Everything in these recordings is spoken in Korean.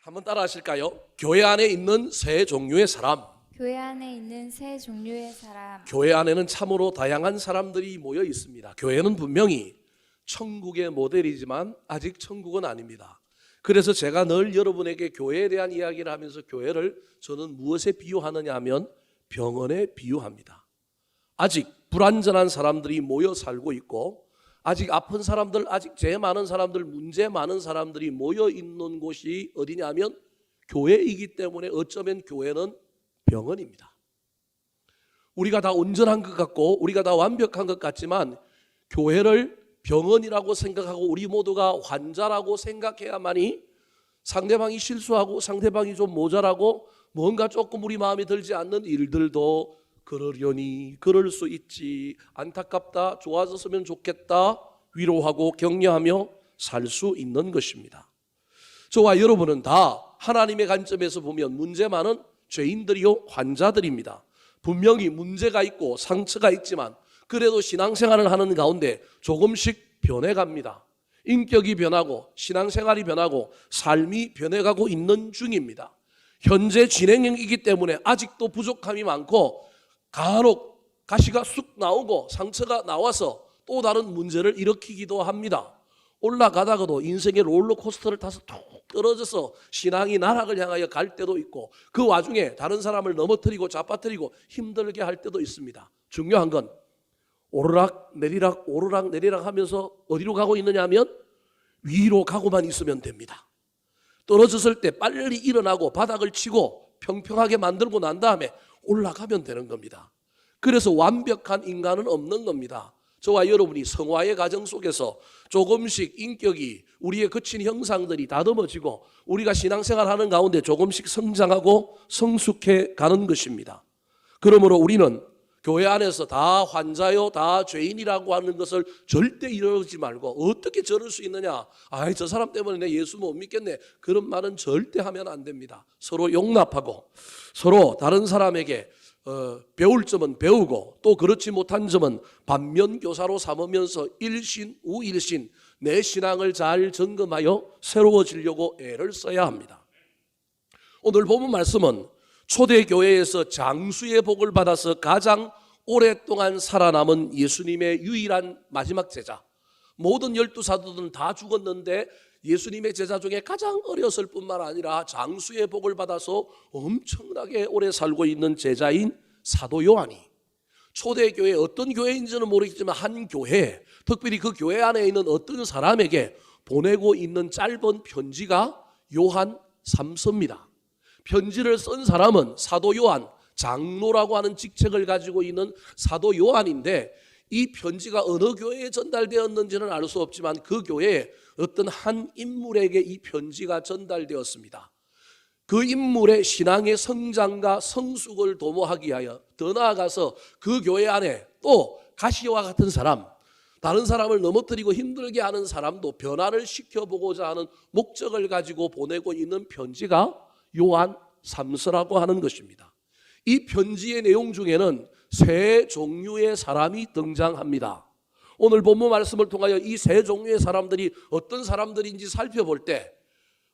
한번 따라 하실까요? 교회 안에 있는 세 종류의 사람. 교회 안에 있는 세 종류의 사람. 교회 안에는 참으로 다양한 사람들이 모여 있습니다. 교회는 분명히 천국의 모델이지만 아직 천국은 아닙니다. 그래서 제가 늘 여러분에게 교회에 대한 이야기를 하면서 교회를 저는 무엇에 비유하느냐 하면 병원에 비유합니다. 아직 불완전한 사람들이 모여 살고 있고, 아직 아픈 사람들, 아직 죄 많은 사람들, 문제 많은 사람들이 모여 있는 곳이 어디냐 하면 교회이기 때문에 어쩌면 교회는 병원입니다. 우리가 다 온전한 것 같고 우리가 다 완벽한 것 같지만 교회를 병원이라고 생각하고 우리 모두가 환자라고 생각해야만이 상대방이 실수하고 상대방이 좀 모자라고 뭔가 조금 우리 마음에 들지 않는 일들도 그러려니 그럴 수 있지, 안타깝다, 좋아졌으면 좋겠다, 위로하고 격려하며 살 수 있는 것입니다. 저와 여러분은 다 하나님의 관점에서 보면 문제 많은 죄인들이요 환자들입니다. 분명히 문제가 있고 상처가 있지만 그래도 신앙생활을 하는 가운데 조금씩 변해갑니다. 인격이 변하고 신앙생활이 변하고 삶이 변해가고 있는 중입니다. 현재 진행형이기 때문에 아직도 부족함이 많고 간혹 가시가 쑥 나오고 상처가 나와서 또 다른 문제를 일으키기도 합니다. 올라가다가도 인생의 롤러코스터를 타서 툭 떨어져서 신앙이 나락을 향하여 갈 때도 있고, 그 와중에 다른 사람을 넘어뜨리고 잡아뜨리고 힘들게 할 때도 있습니다. 중요한 건 오르락 내리락 오르락 내리락 하면서 어디로 가고 있느냐 하면 위로 가고만 있으면 됩니다. 떨어졌을 때 빨리 일어나고 바닥을 치고 평평하게 만들고 난 다음에 올라가면 되는 겁니다. 그래서 완벽한 인간은 없는 겁니다. 저와 여러분이 성화의 과정 속에서 조금씩 인격이 우리의 거친 형상들이 다듬어지고 우리가 신앙생활하는 가운데 조금씩 성장하고 성숙해 가는 것입니다. 그러므로 우리는 교회 안에서 다 환자요 다 죄인이라고 하는 것을 절대 이러지 말고, 어떻게 저럴 수 있느냐, 아이 저 사람 때문에 내 예수 못 믿겠네, 그런 말은 절대 하면 안 됩니다. 서로 용납하고 서로 다른 사람에게 배울 점은 배우고 또 그렇지 못한 점은 반면교사로 삼으면서 일신 우일신 내 신앙을 잘 점검하여 새로워지려고 애를 써야 합니다. 오늘 본문 말씀은 초대교회에서 장수의 복을 받아서 가장 오랫동안 살아남은 예수님의 유일한 마지막 제자, 모든 12사도들은 다 죽었는데 예수님의 제자 중에 가장 어렸을 뿐만 아니라 장수의 복을 받아서 엄청나게 오래 살고 있는 제자인 사도 요한이 초대교회 어떤 교회인지는 모르겠지만 한 교회, 특별히 그 교회 안에 있는 어떤 사람에게 보내고 있는 짧은 편지가 요한 3서입니다. 편지를 쓴 사람은 사도 요한, 장로라고 하는 직책을 가지고 있는 사도 요한인데, 이 편지가 어느 교회에 전달되었는지는 알 수 없지만 그 교회에 어떤 한 인물에게 이 편지가 전달되었습니다. 그 인물의 신앙의 성장과 성숙을 도모하기 위하여, 더 나아가서 그 교회 안에 또 가시와 같은 사람, 다른 사람을 넘어뜨리고 힘들게 하는 사람도 변화를 시켜보고자 하는 목적을 가지고 보내고 있는 편지가 요한 3서라고 하는 것입니다. 이 편지의 내용 중에는 세 종류의 사람이 등장합니다. 오늘 본문 말씀을 통하여 이 세 종류의 사람들이 어떤 사람들인지 살펴볼 때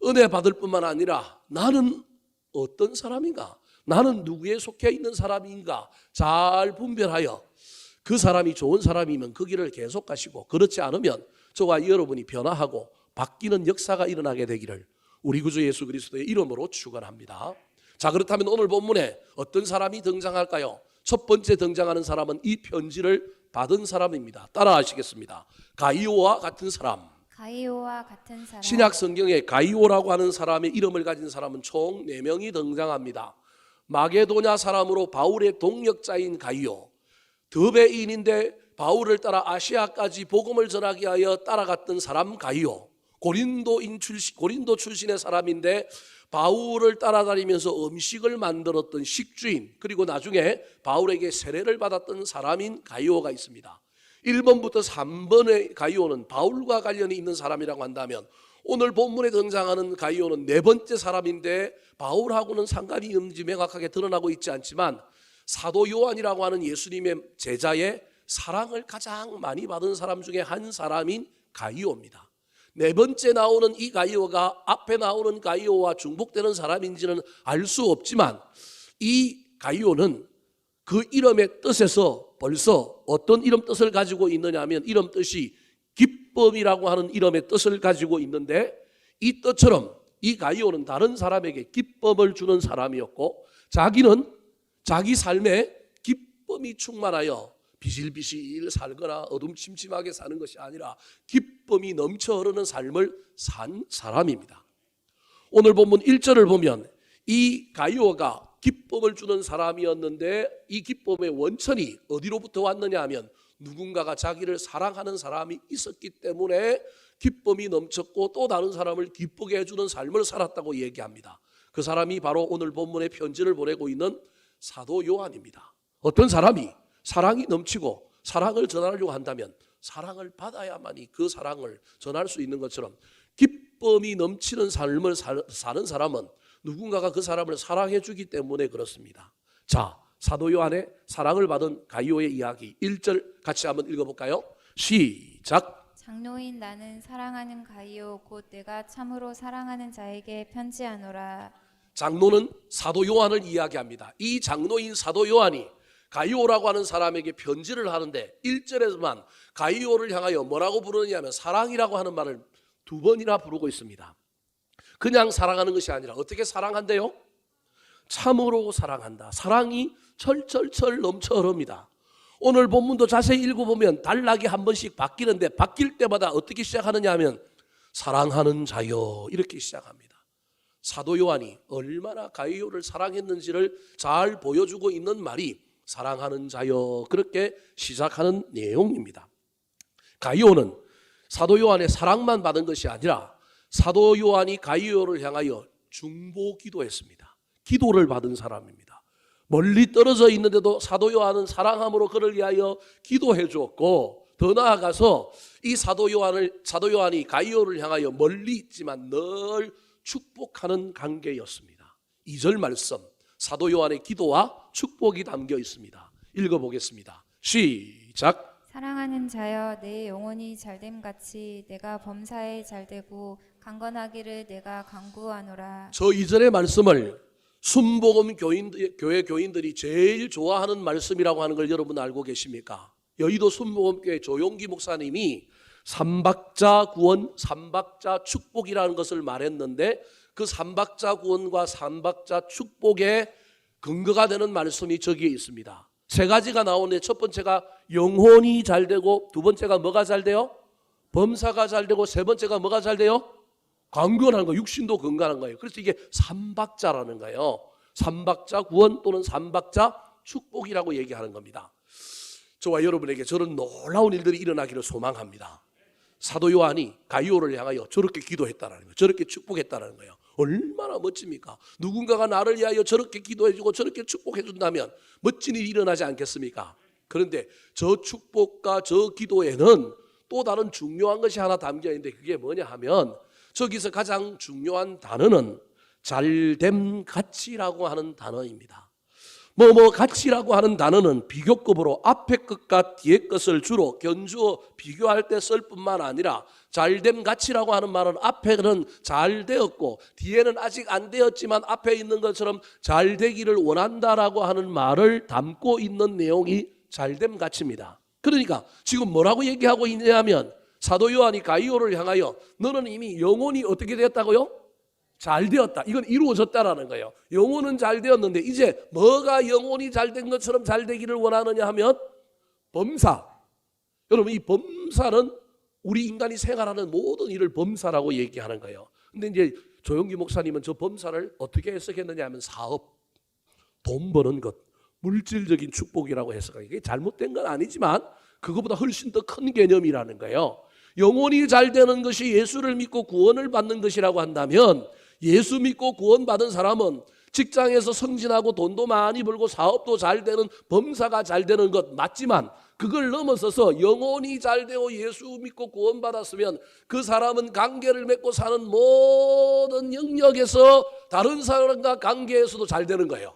은혜 받을 뿐만 아니라 나는 어떤 사람인가, 나는 누구에 속해 있는 사람인가 잘 분별하여 그 사람이 좋은 사람이면 그 길을 계속 가시고, 그렇지 않으면 저와 여러분이 변화하고 바뀌는 역사가 일어나게 되기를 우리 구주 예수 그리스도의 이름으로 축원합니다. 자, 그렇다면 오늘 본문에 어떤 사람이 등장할까요? 첫 번째 등장하는 사람은 이 편지를 받은 사람입니다. 따라하시겠습니다. 가이오와 같은 사람. 가이오와 같은 사람. 신약 성경에 가이오라고 하는 사람의 이름을 가진 사람은 총 4명이 등장합니다. 마게도냐 사람으로 바울의 동역자인 가이오, 더베인인데 바울을 따라 아시아까지 복음을 전하기 위하여 따라갔던 사람 가이오, 고린도 출신의 사람인데 바울을 따라다니면서 음식을 만들었던 식주인, 그리고 나중에 바울에게 세례를 받았던 사람인 가이오가 있습니다. 1번부터 3번의 가이오는 바울과 관련이 있는 사람이라고 한다면, 오늘 본문에 등장하는 가이오는 4번째 사람인데 바울하고는 상관이 있는지 명확하게 드러나고 있지 않지만 사도 요한이라고 하는 예수님의 제자의 사랑을 가장 많이 받은 사람 중에 한 사람인 가이오입니다. 네 번째 나오는 이 가이오가 앞에 나오는 가이오와 중복되는 사람인지는 알 수 없지만 이 가이오는 그 이름의 뜻에서 벌써 어떤 이름 뜻을 가지고 있느냐 하면 이름 뜻이 기쁨이라고 하는 이름의 뜻을 가지고 있는데 이 뜻처럼 이 가이오는 다른 사람에게 기쁨을 주는 사람이었고 자기는 자기 삶에 기쁨이 충만하여 비실비실 살거나 어둠침침하게 사는 것이 아니라 기쁨이 넘쳐 흐르는 삶을 산 사람입니다. 오늘 본문 1절을 보면 이 가이오가 기쁨을 주는 사람이었는데 이 기쁨의 원천이 어디로부터 왔느냐 하면 누군가가 자기를 사랑하는 사람이 있었기 때문에 기쁨이 넘쳤고 또 다른 사람을 기쁘게 해주는 삶을 살았다고 얘기합니다. 그 사람이 바로 오늘 본문의 편지를 보내고 있는 사도 요한입니다. 어떤 사람이 사랑이 넘치고 사랑을 전하려고 한다면 사랑을 받아야만이 그 사랑을 전할 수 있는 것처럼 기쁨이 넘치는 삶을 사는 사람은 누군가가 그 사람을 사랑해 주기 때문에 그렇습니다. 자, 사도 요한의 사랑을 받은 가이오의 이야기 1절 같이 한번 읽어볼까요? 시작. 장로인 나는 사랑하는 가이오 곧 내가 참으로 사랑하는 자에게 편지하노라. 장로는 사도 요한을 이야기합니다. 이 장로인 사도 요한이 가이오라고 하는 사람에게 편지를 하는데 1절에서만 가이오를 향하여 뭐라고 부르느냐 하면 사랑이라고 하는 말을 2번이나 부르고 있습니다. 그냥 사랑하는 것이 아니라 어떻게 사랑한대요? 참으로 사랑한다. 사랑이 철철철 넘쳐 흐릅니다. 오늘 본문도 자세히 읽어보면 단락이 한 번씩 바뀌는데 바뀔 때마다 어떻게 시작하느냐 하면 사랑하는 자여 이렇게 시작합니다. 사도 요한이 얼마나 가이오를 사랑했는지를 잘 보여주고 있는 말이 사랑하는 자여 그렇게 시작하는 내용입니다. 가이오는 사도 요한의 사랑만 받은 것이 아니라 사도 요한이 가이오를 향하여 중보 기도했습니다. 기도를 받은 사람입니다. 멀리 떨어져 있는데도 사도 요한은 사랑함으로 그를 위하여 기도해 주었고 더 나아가서 이 사도 요한이 가이오를 향하여 멀리 있지만 늘 축복하는 관계였습니다. 2절 말씀 사도 요한의 기도와 축복이 담겨 있습니다. 읽어보겠습니다. 시작. 사랑하는 자여 내 영혼이 잘됨 같이 내가 범사에 잘되고 강건하기를 내가 간구하노라. 저 이전의 말씀을 순복음 교회 교인들이 제일 좋아하는 말씀이라고 하는 걸 여러분 알고 계십니까? 여의도 순복음교회 조용기 목사님이 삼박자 구원, 삼박자 축복이라는 것을 말했는데 그 삼박자 구원과 삼박자 축복의 근거가 되는 말씀이 저기에 있습니다. 세 가지가 나오는데 첫 번째가 영혼이 잘 되고 두 번째가 뭐가 잘 돼요? 범사가 잘 되고 세 번째가 뭐가 잘 돼요? 강건한 거, 육신도 건강한 거예요. 그래서 이게 삼박자라는 거예요. 삼박자 구원 또는 삼박자 축복이라고 얘기하는 겁니다. 저와 여러분에게 저런 놀라운 일들이 일어나기를 소망합니다. 사도 요한이 가이오를 향하여 저렇게 기도했다라는 거예요. 저렇게 축복했다라는 거예요. 얼마나 멋집니까? 누군가가 나를 위하여 저렇게 기도해주고 저렇게 축복해준다면 멋진 일이 일어나지 않겠습니까? 그런데 저 축복과 저 기도에는 또 다른 중요한 것이 하나 담겨 있는데 그게 뭐냐 하면 저기서 가장 중요한 단어는 잘됨 같이라고 하는 단어입니다. 같이라고 하는 단어는 비교급으로 앞에 것과 뒤에 것을 주로 견주어 비교할 때 쓸 뿐만 아니라 잘됨 같이라고 하는 말은 앞에는 잘 되었고 뒤에는 아직 안 되었지만 앞에 있는 것처럼 잘 되기를 원한다라고 하는 말을 담고 있는 내용이 잘됨 같이입니다. 그러니까 지금 뭐라고 얘기하고 있냐면 사도 요한이 가이오를 향하여 너는 이미 영혼이 어떻게 되었다고요? 잘 되었다. 이건 이루어졌다라는 거예요. 영혼은 잘 되었는데 이제 뭐가 영혼이 잘 된 것처럼 잘 되기를 원하느냐 하면 범사. 여러분 이 범사는 우리 인간이 생활하는 모든 일을 범사라고 얘기하는 거예요. 근데 이제 조용기 목사님은 저 범사를 어떻게 해석했느냐 하면 사업, 돈 버는 것, 물질적인 축복이라고 해석해요. 이게 잘못된 건 아니지만 그거보다 훨씬 더 큰 개념이라는 거예요. 영혼이 잘 되는 것이 예수를 믿고 구원을 받는 것이라고 한다면 예수 믿고 구원받은 사람은 직장에서 승진하고 돈도 많이 벌고 사업도 잘 되는 범사가 잘 되는 것 맞지만 그걸 넘어서서 영혼이 잘 되고 예수 믿고 구원받았으면 그 사람은 관계를 맺고 사는 모든 영역에서 다른 사람과 관계에서도 잘 되는 거예요.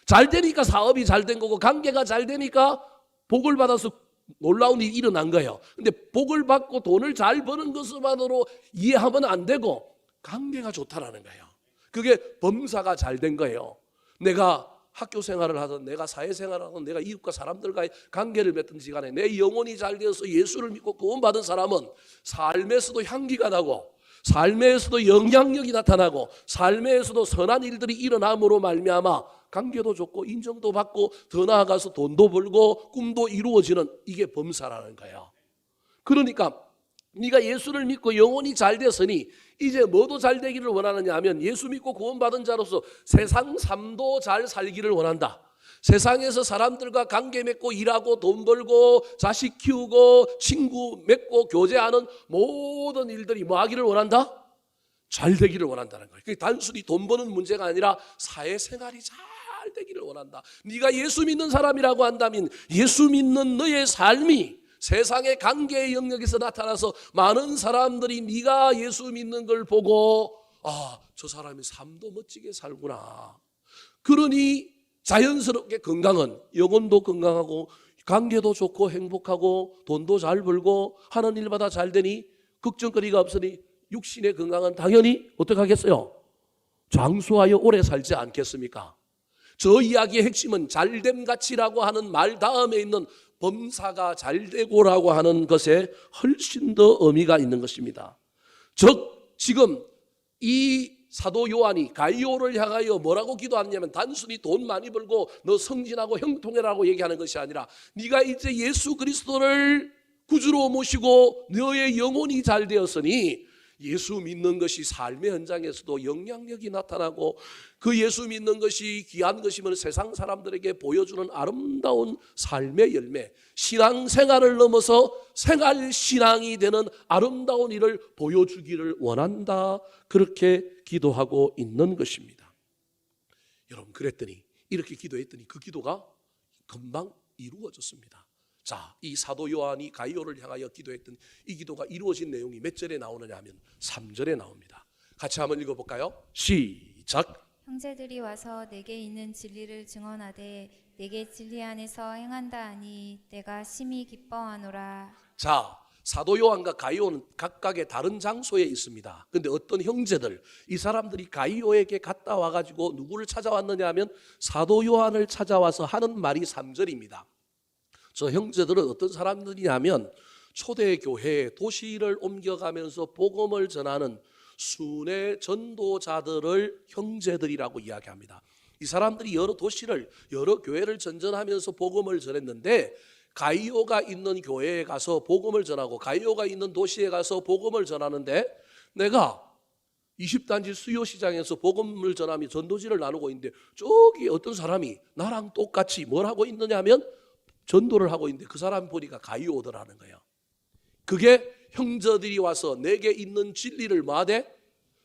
잘 되니까 사업이 잘 된 거고 관계가 잘 되니까 복을 받아서 놀라운 일이 일어난 거예요. 근데 복을 받고 돈을 잘 버는 것만으로 이해하면 안 되고 관계가 좋다라는 거예요. 그게 범사가 잘 된 거예요. 내가 학교 생활을 하든 내가 사회생활을 하든 내가 이웃과 사람들과의 관계를 맺든지 간에 내 영혼이 잘 되어서 예수를 믿고 구원받은 사람은 삶에서도 향기가 나고 삶에서도 영향력이 나타나고 삶에서도 선한 일들이 일어남으로 말미암아 관계도 좋고 인정도 받고 더 나아가서 돈도 벌고 꿈도 이루어지는 이게 범사라는 거예요. 그러니까 네가 예수를 믿고 영혼이 잘 됐으니 이제 뭐도 잘 되기를 원하느냐 하면 예수 믿고 구원받은 자로서 세상 삶도 잘 살기를 원한다. 세상에서 사람들과 관계 맺고 일하고 돈 벌고 자식 키우고 친구 맺고 교제하는 모든 일들이 뭐 하기를 원한다? 잘 되기를 원한다는 거예요. 그게 단순히 돈 버는 문제가 아니라 사회생활이 잘 되기를 원한다. 네가 예수 믿는 사람이라고 한다면 예수 믿는 너의 삶이 세상의 관계의 영역에서 나타나서 많은 사람들이 네가 예수 믿는 걸 보고 저 사람이 삶도 멋지게 살구나. 그러니 자연스럽게 건강은 영혼도 건강하고 관계도 좋고 행복하고 돈도 잘 벌고 하는 일마다 잘 되니 걱정거리가 없으니 육신의 건강은 당연히 어떻게 하겠어요? 장수하여 오래 살지 않겠습니까? 저 이야기의 핵심은 잘됨 가치라고 하는 말 다음에 있는 범사가 잘되고라고 하는 것에 훨씬 더 의미가 있는 것입니다. 즉 지금 이 사도 요한이 가이오를 향하여 뭐라고 기도하느냐면 단순히 돈 많이 벌고 너 성진하고 형통해라고 얘기하는 것이 아니라 네가 이제 예수 그리스도를 구주로 모시고 너의 영혼이 잘 되었으니 예수 믿는 것이 삶의 현장에서도 영향력이 나타나고 그 예수 믿는 것이 귀한 것이면 세상 사람들에게 보여주는 아름다운 삶의 열매, 신앙생활을 넘어서 생활신앙이 되는 아름다운 일을 보여주기를 원한다. 그렇게 기도하고 있는 것입니다. 여러분 그랬더니 이렇게 기도했더니 그 기도가 금방 이루어졌습니다. 자, 이 사도 요한이 가이오를 향하여 기도했던 이 기도가 이루어진 내용이 몇 절에 나오느냐 하면 3절에 나옵니다. 같이 한번 읽어볼까요? 시작. 형제들이 와서 내게 있는 진리를 증언하되 내게 진리 안에서 행한다 하니 내가 심히 기뻐하노라. 자, 사도 요한과 가이오는 각각의 다른 장소에 있습니다. 그런데 어떤 형제들, 이 사람들이 가이오에게 갔다 와가지고 누구를 찾아왔느냐 하면 사도 요한을 찾아와서 하는 말이 3절입니다. 저 형제들은 어떤 사람들이냐면 초대교회에 도시를 옮겨가면서 복음을 전하는 순회 전도자들을 형제들이라고 이야기합니다. 이 사람들이 여러 도시를 여러 교회를 전전하면서 복음을 전했는데 가이오가 있는 교회에 가서 복음을 전하고 가이오가 있는 도시에 가서 복음을 전하는데 내가 20단지 수요시장에서 복음을 전하며 전도지를 나누고 있는데 저기 어떤 사람이 나랑 똑같이 뭘 하고 있느냐 하면 전도를 하고 있는데 그 사람 보니까 가이오더라는 거예요. 그게 형제들이 와서 내게 있는 진리를 뭐하되?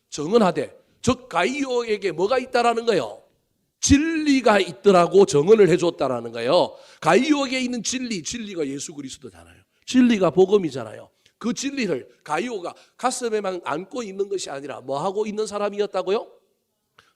정언하되. 즉 가이오에게 뭐가 있다라는 거예요? 진리가 있더라고 정언을 해줬다라는 거예요. 가이오에게 있는 진리가 예수 그리스도잖아요. 진리가 복음이잖아요. 그 진리를 가이오가 가슴에만 안고 있는 것이 아니라 뭐 하고 있는 사람이었다고요?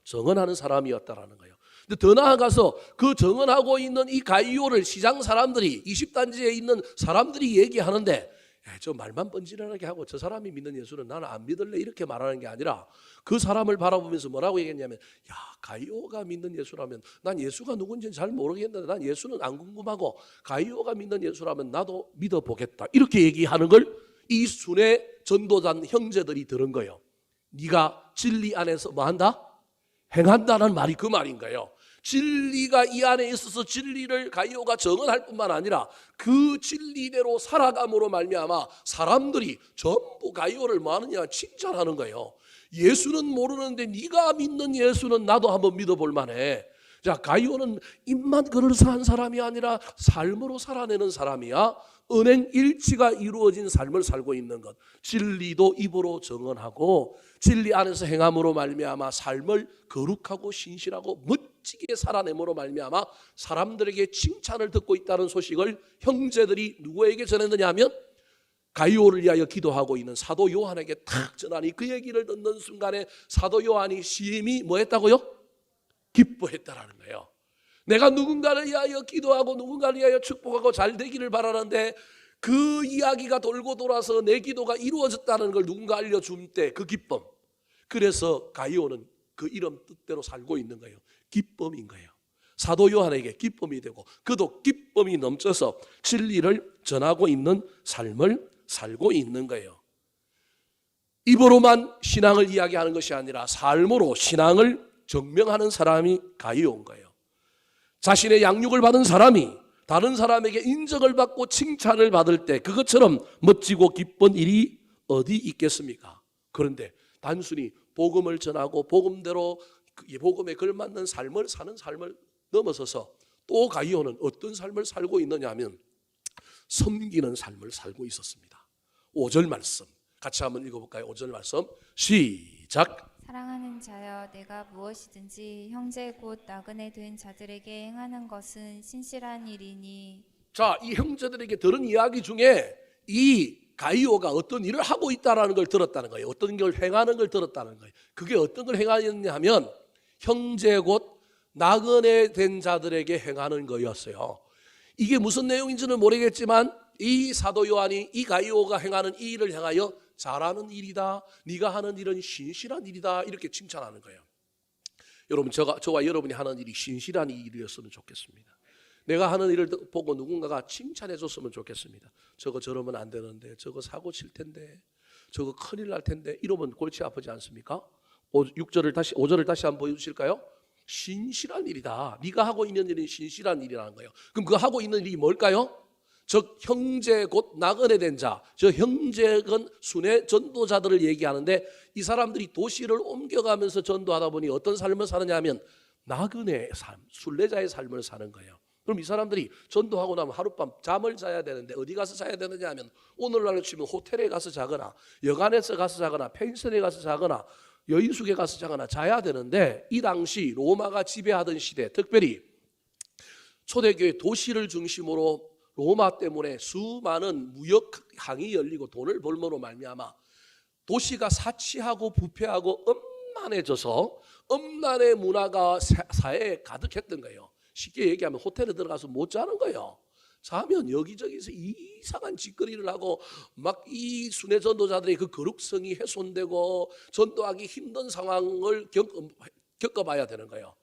정언하는 사람이었다라는 거예요. 근데 더 나아가서 그 정언하고 있는 이 가이오를 시장 사람들이 20단지에 있는 사람들이 얘기하는데 저 말만 뻔질하게 하고 저 사람이 믿는 예수는 나는 안 믿을래 이렇게 말하는 게 아니라 그 사람을 바라보면서 뭐라고 얘기했냐면 야 가이오가 믿는 예수라면 난 예수가 누군지는 잘 모르겠는데 난 예수는 안 궁금하고 가이오가 믿는 예수라면 나도 믿어보겠다 이렇게 얘기하는 걸 이 순회 전도단 형제들이 들은 거예요. 네가 진리 안에서 뭐 한다? 행한다는 말이 그 말인 거예요. 진리가 이 안에 있어서 진리를 가이오가 정언할 뿐만 아니라 그 진리대로 살아감으로 말미암아 사람들이 전부 가이오를 뭐 하느냐 칭찬하는 거예요. 예수는 모르는데 네가 믿는 예수는 나도 한번 믿어볼 만해. 자, 가이오는 입만 걸어서 한 사람이 아니라 삶으로 살아내는 사람이야. 은행 일치가 이루어진 삶을 살고 있는 것. 진리도 입으로 정언하고 진리 안에서 행함으로 말미암아 삶을 거룩하고 신실하고 멋지게 살아내므로 말미암아 사람들에게 칭찬을 듣고 있다는 소식을 형제들이 누구에게 전했느냐 하면 가이오를 위하여 기도하고 있는 사도 요한에게 탁 전하니 그 얘기를 듣는 순간에 사도 요한이 심히 뭐 했다고요? 기뻐했다라는 거예요. 내가 누군가를 위하여 기도하고 누군가를 위하여 축복하고 잘 되기를 바라는데 그 이야기가 돌고 돌아서 내 기도가 이루어졌다는 걸 누군가 알려준 때 그 기쁨. 그래서 가이오는 그 이름 뜻대로 살고 있는 거예요. 기쁨인 거예요. 사도 요한에게 기쁨이 되고 그도 기쁨이 넘쳐서 진리를 전하고 있는 삶을 살고 있는 거예요. 입으로만 신앙을 이야기하는 것이 아니라 삶으로 신앙을 증명하는 사람이 가이오인 거예요. 자신의 양육을 받은 사람이 다른 사람에게 인정을 받고 칭찬을 받을 때 그것처럼 멋지고 기쁜 일이 어디 있겠습니까? 그런데 단순히 복음을 전하고 복음대로 복음에 걸맞는 삶을 사는 삶을 넘어서서 또 가이오는 어떤 삶을 살고 있느냐 하면 섬기는 삶을 살고 있었습니다. 5절 말씀 같이 한번 읽어볼까요? 5절 말씀 시작. 사랑하는 자여, 내가 무엇이든지 형제 곧 나그네 된 자들에게 행하는 것은 신실한 일이니. 자, 이 형제들에게 들은 이야기 중에 이 가이오가 어떤 일을 하고 있다는 걸 들었다는 거예요. 어떤 걸 행하는 걸 들었다는 거예요. 그게 어떤 걸 행하였냐 하면 형제 곧 나그네 된 자들에게 행하는 거였어요. 이게 무슨 내용인지는 모르겠지만 이 사도 요한이 이 가이오가 행하는 이 일을 향하여 잘하는 일이다, 네가 하는 일은 신실한 일이다 이렇게 칭찬하는 거예요. 여러분 저와 여러분이 하는 일이 신실한 일이었으면 좋겠습니다. 내가 하는 일을 보고 누군가가 칭찬해 줬으면 좋겠습니다. 저거 저러면 안 되는데, 저거 사고 칠 텐데, 저거 큰일 날 텐데 이러면 골치 아프지 않습니까? 5절을 다시 한번 보여주실까요? 신실한 일이다. 네가 하고 있는 일은 신실한 일이라는 거예요. 그럼 그 하고 있는 일이 뭘까요? 즉 형제 곧 나그네 된 자, 저 형제건 순회 전도자들을 얘기하는데 이 사람들이 도시를 옮겨가면서 전도하다 보니 어떤 삶을 사느냐 하면 나그네의 삶, 순례자의 삶을 사는 거예요. 그럼 이 사람들이 전도하고 나면 하룻밤 잠을 자야 되는데 어디 가서 자야 되느냐 하면 오늘날로 치면 호텔에 가서 자거나 여관에서 가서 자거나 펜션에 가서 자거나 여인숙에 가서 자거나 자야 되는데 이 당시 로마가 지배하던 시대, 특별히 초대교회 도시를 중심으로 로마 때문에 수많은 무역 항이 열리고 돈을 벌므로 말미암아 도시가 사치하고 부패하고 음란해져서 음란의 문화가 사회에 가득했던 거예요. 쉽게 얘기하면 호텔에 들어가서 못 자는 거예요. 자면 여기저기서 이상한 짓거리를 하고 막 이 순회 전도자들의 그 거룩성이 훼손되고 전도하기 힘든 상황을 겪어봐야 되는 거예요.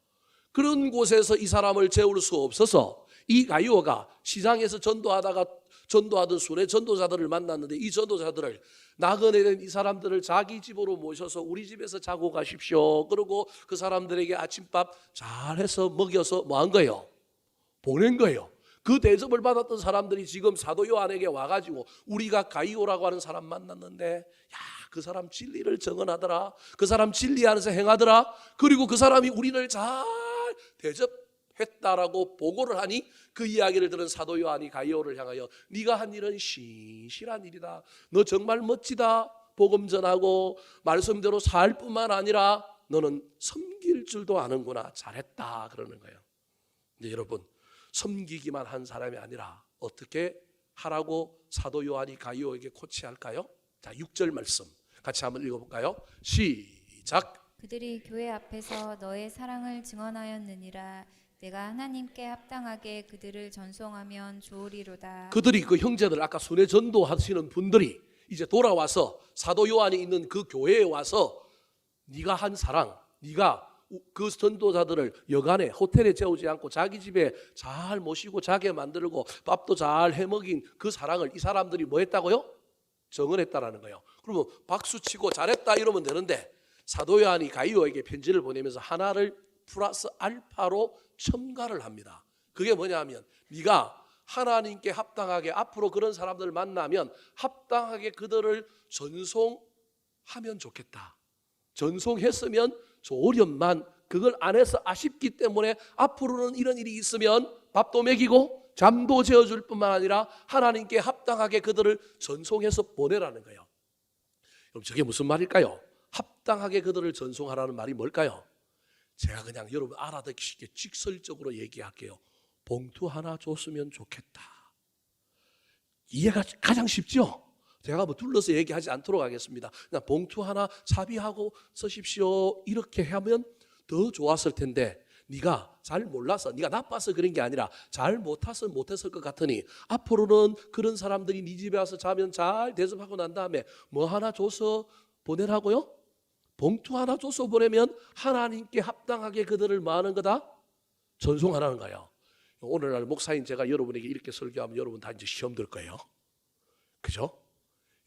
그런 곳에서 이 사람을 재울 수 없어서 이 가이오가 시장에서 전도하던 순회 전도자들을 만났는데 이 전도자들을 나그네 된 이 사람들을 자기 집으로 모셔서 우리 집에서 자고 가십시오. 그러고 그 사람들에게 아침밥 잘해서 먹여서 뭐 한 거예요? 보낸 거예요. 그 대접을 받았던 사람들이 지금 사도 요한에게 와가지고 우리가 가이오라고 하는 사람 만났는데 야, 그 사람 진리를 증언하더라. 그 사람 진리 안에서 행하더라. 그리고 그 사람이 우리를 잘 대접했다라고 보고를 하니 그 이야기를 들은 사도 요한이 가이오를 향하여 네가 한 일은 신실한 일이다. 너 정말 멋지다. 복음 전하고 말씀대로 살 뿐만 아니라 너는 섬길 줄도 아는구나. 잘했다 그러는 거예요. 근데 여러분 섬기기만 한 사람이 아니라 어떻게 하라고 사도 요한이 가이오에게 코치할까요? 자, 6절 말씀 같이 한번 읽어볼까요? 시작. 그들이 교회 앞에서 너의 사랑을 증언하였느니라. 내가 하나님께 합당하게 그들을 전송하면 좋으리로다. 그들이 그 형제들 아까 순회 전도하시는 분들이 이제 돌아와서 사도 요한이 있는 그 교회에 와서 네가 한 사랑, 네가 그 전도자들을 여간에 호텔에 재우지 않고 자기 집에 잘 모시고 자게 만들고 밥도 잘 해먹인 그 사랑을 이 사람들이 뭐 했다고요? 정언했다라는 거예요. 그러면 박수치고 잘했다 이러면 되는데 사도 요한이 가이오에게 편지를 보내면서 하나를 플러스 알파로 첨가를 합니다. 그게 뭐냐 하면 네가 하나님께 합당하게 앞으로 그런 사람들을 만나면 합당하게 그들을 전송하면 좋겠다. 전송했으면 좋으련만 그걸 안 해서 아쉽기 때문에 앞으로는 이런 일이 있으면 밥도 먹이고 잠도 재워줄 뿐만 아니라 하나님께 합당하게 그들을 전송해서 보내라는 거예요. 그럼 저게 무슨 말일까요? 합당하게 그들을 전송하라는 말이 뭘까요? 제가 그냥 여러분 알아듣기 쉽게 직설적으로 얘기할게요. 봉투 하나 줬으면 좋겠다. 이해가 가장 쉽죠? 제가 뭐 둘러서 얘기하지 않도록 하겠습니다. 그냥 봉투 하나 차비하고 쓰십시오. 이렇게 하면 더 좋았을 텐데 네가 잘 몰라서, 네가 나빠서 그런 게 아니라 잘 못했을 것 같으니 앞으로는 그런 사람들이 네 집에 와서 자면 잘 대접하고 난 다음에 뭐 하나 줘서 보내라고요? 봉투 하나 줘서 보내면 하나님께 합당하게 그들을 뭐 하는 거다? 전송하라는 거예요. 오늘날 목사인 제가 여러분에게 이렇게 설교하면 여러분 다 이제 시험 들 거예요. 그죠?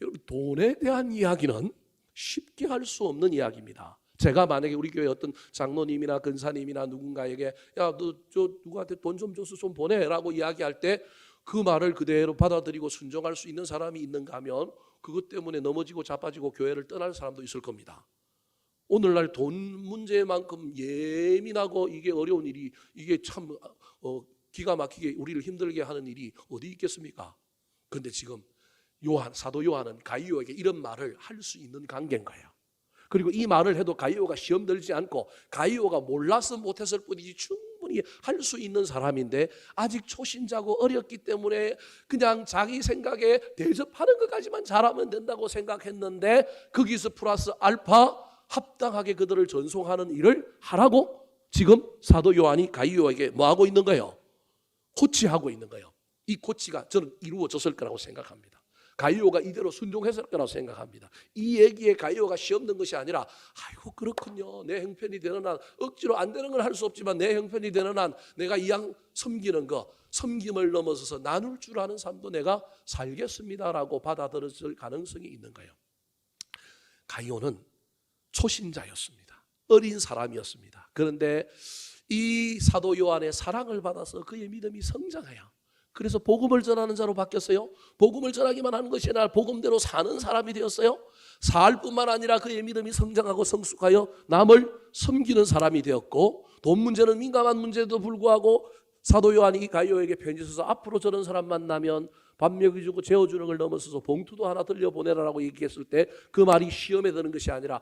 여러분, 돈에 대한 이야기는 쉽게 할 수 없는 이야기입니다. 제가 만약에 우리 교회 어떤 장로님이나 근사님이나 누군가에게 야, 너 저 누구한테 돈 좀 줘서 좀 보내라고 이야기할 때 그 말을 그대로 받아들이고 순종할 수 있는 사람이 있는가 하면 그것 때문에 넘어지고 자빠지고 교회를 떠날 사람도 있을 겁니다. 오늘날 돈 문제만큼 예민하고 이게 어려운 일이, 이게 참 기가 막히게 우리를 힘들게 하는 일이 어디 있겠습니까? 그런데 지금 사도 요한은 가이오에게 이런 말을 할 수 있는 관계인 거예요. 그리고 이 말을 해도 가이오가 시험 들지 않고 가이오가 몰라서 못했을 뿐이지 충분히 할 수 있는 사람인데 아직 초신자고 어렸기 때문에 그냥 자기 생각에 대접하는 것까지만 잘하면 된다고 생각했는데 거기서 플러스 알파 합당하게 그들을 전송하는 일을 하라고 지금 사도 요한이 가이오에게 뭐 하고 있는 거예요? 코치하고 있는 거예요. 이 코치가 저는 이루어졌을 거라고 생각합니다. 가이오가 이대로 순종했을 거라고 생각합니다. 이 얘기에 가이오가 시험 든 것이 아니라 아이고 그렇군요. 내 형편이 되는 한, 억지로 안 되는 건 할 수 없지만 내 형편이 되는 한 내가 이 양 섬기는 거, 섬김을 넘어서서 나눌 줄 아는 삶도 내가 살겠습니다라고 받아들였을 가능성이 있는 거예요. 가이오는 초신자였습니다. 어린 사람이었습니다. 그런데 이 사도 요한의 사랑을 받아서 그의 믿음이 성장해요. 그래서 복음을 전하는 자로 바뀌었어요. 복음을 전하기만 하는 것이 아니라 복음대로 사는 사람이 되었어요. 살 뿐만 아니라 그의 믿음이 성장하고 성숙하여 남을 섬기는 사람이 되었고, 돈 문제는 민감한 문제도 불구하고 사도 요한이 가이오에게 편지 써서 앞으로 저런 사람 만나면 밥 먹여주고 재워주는 걸 넘어서서 봉투도 하나 들려보내라라고 얘기했을 때 그 말이 시험에 드는 것이 아니라